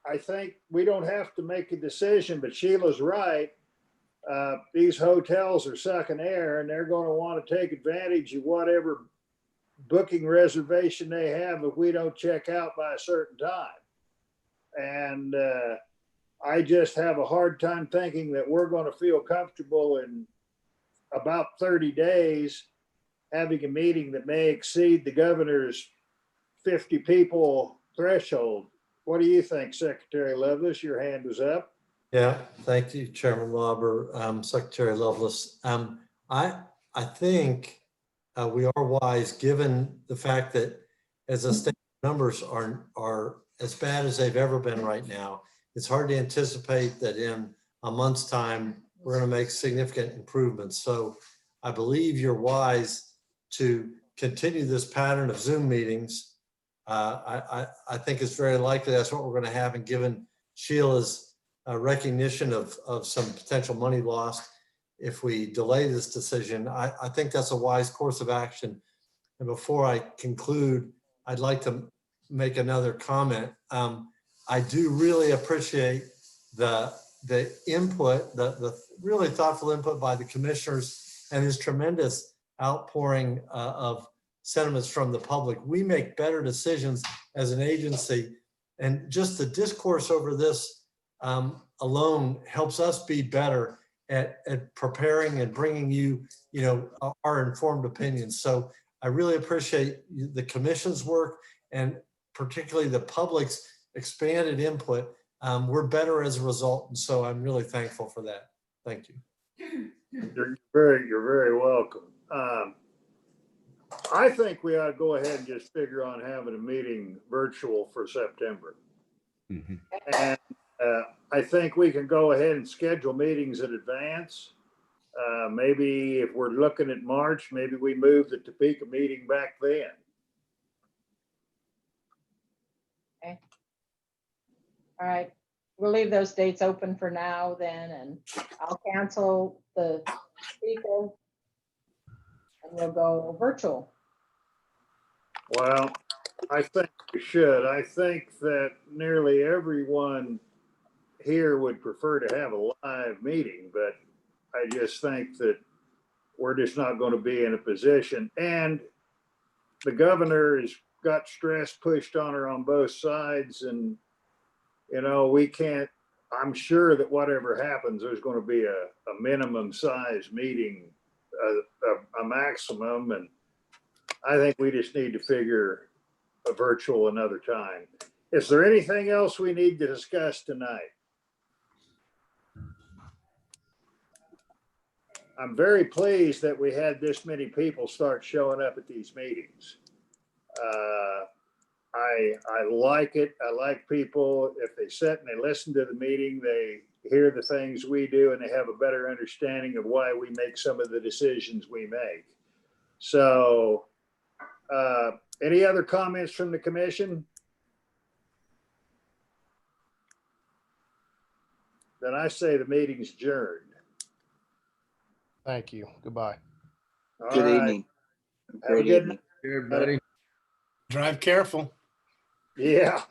I think we don't have to make a decision, but Sheila's right. these hotels are sucking air and they're going to want to take advantage of whatever booking reservation they have if we don't check out by a certain time. And I just have a hard time thinking that we're going to feel comfortable in about 30 days having a meeting that may exceed the governor's 50 people threshold. What do you think, Secretary Lovelace? Your hand was up. Yeah, thank you, Chairman Lauber, Secretary Lovelace. I think we are wise, given the fact that as the state numbers are as bad as they've ever been right now. It's hard to anticipate that in a month's time, we're going to make significant improvements. So I believe you're wise to continue this pattern of Zoom meetings. I think it's very likely that's what we're going to have. And given Sheila's recognition of some potential money lost, if we delay this decision, I think that's a wise course of action. And before I conclude, I'd like to make another comment. I do really appreciate the input, the really thoughtful input by the commissioners and this tremendous outpouring of sentiments from the public. We make better decisions as an agency, and just the discourse over this alone helps us be better at preparing and bringing you, our informed opinions. So I really appreciate the commission's work and particularly the public's expanded input. We're better as a result, and so I'm really thankful for that. Thank you. You're very welcome. I think we ought to go ahead and just figure on having a meeting virtual for September. Mm-hmm. And I think we can go ahead and schedule meetings in advance. Maybe if we're looking at March, maybe we move the Topeka meeting back then. Okay. All right. We'll leave those dates open for now then, and I'll cancel the Topeka and we'll go virtual. Well, I think we should. I think that nearly everyone here would prefer to have a live meeting, but I just think that we're just not going to be in a position. And the governor has got stress pushed on her on both sides. And, we can't, I'm sure that whatever happens, there's going to be a minimum size meeting, a maximum. And I think we just need to figure a virtual another time. Is there anything else we need to discuss tonight? I'm very pleased that we had this many people start showing up at these meetings. I like it. I like people, if they sit and they listen to the meeting, they hear the things we do and they have a better understanding of why we make some of the decisions we make. So any other comments from the commission? Then I say the meeting's adjourned. Thank you. Goodbye. Good evening. Have a good night. Everybody. Drive careful. Yeah.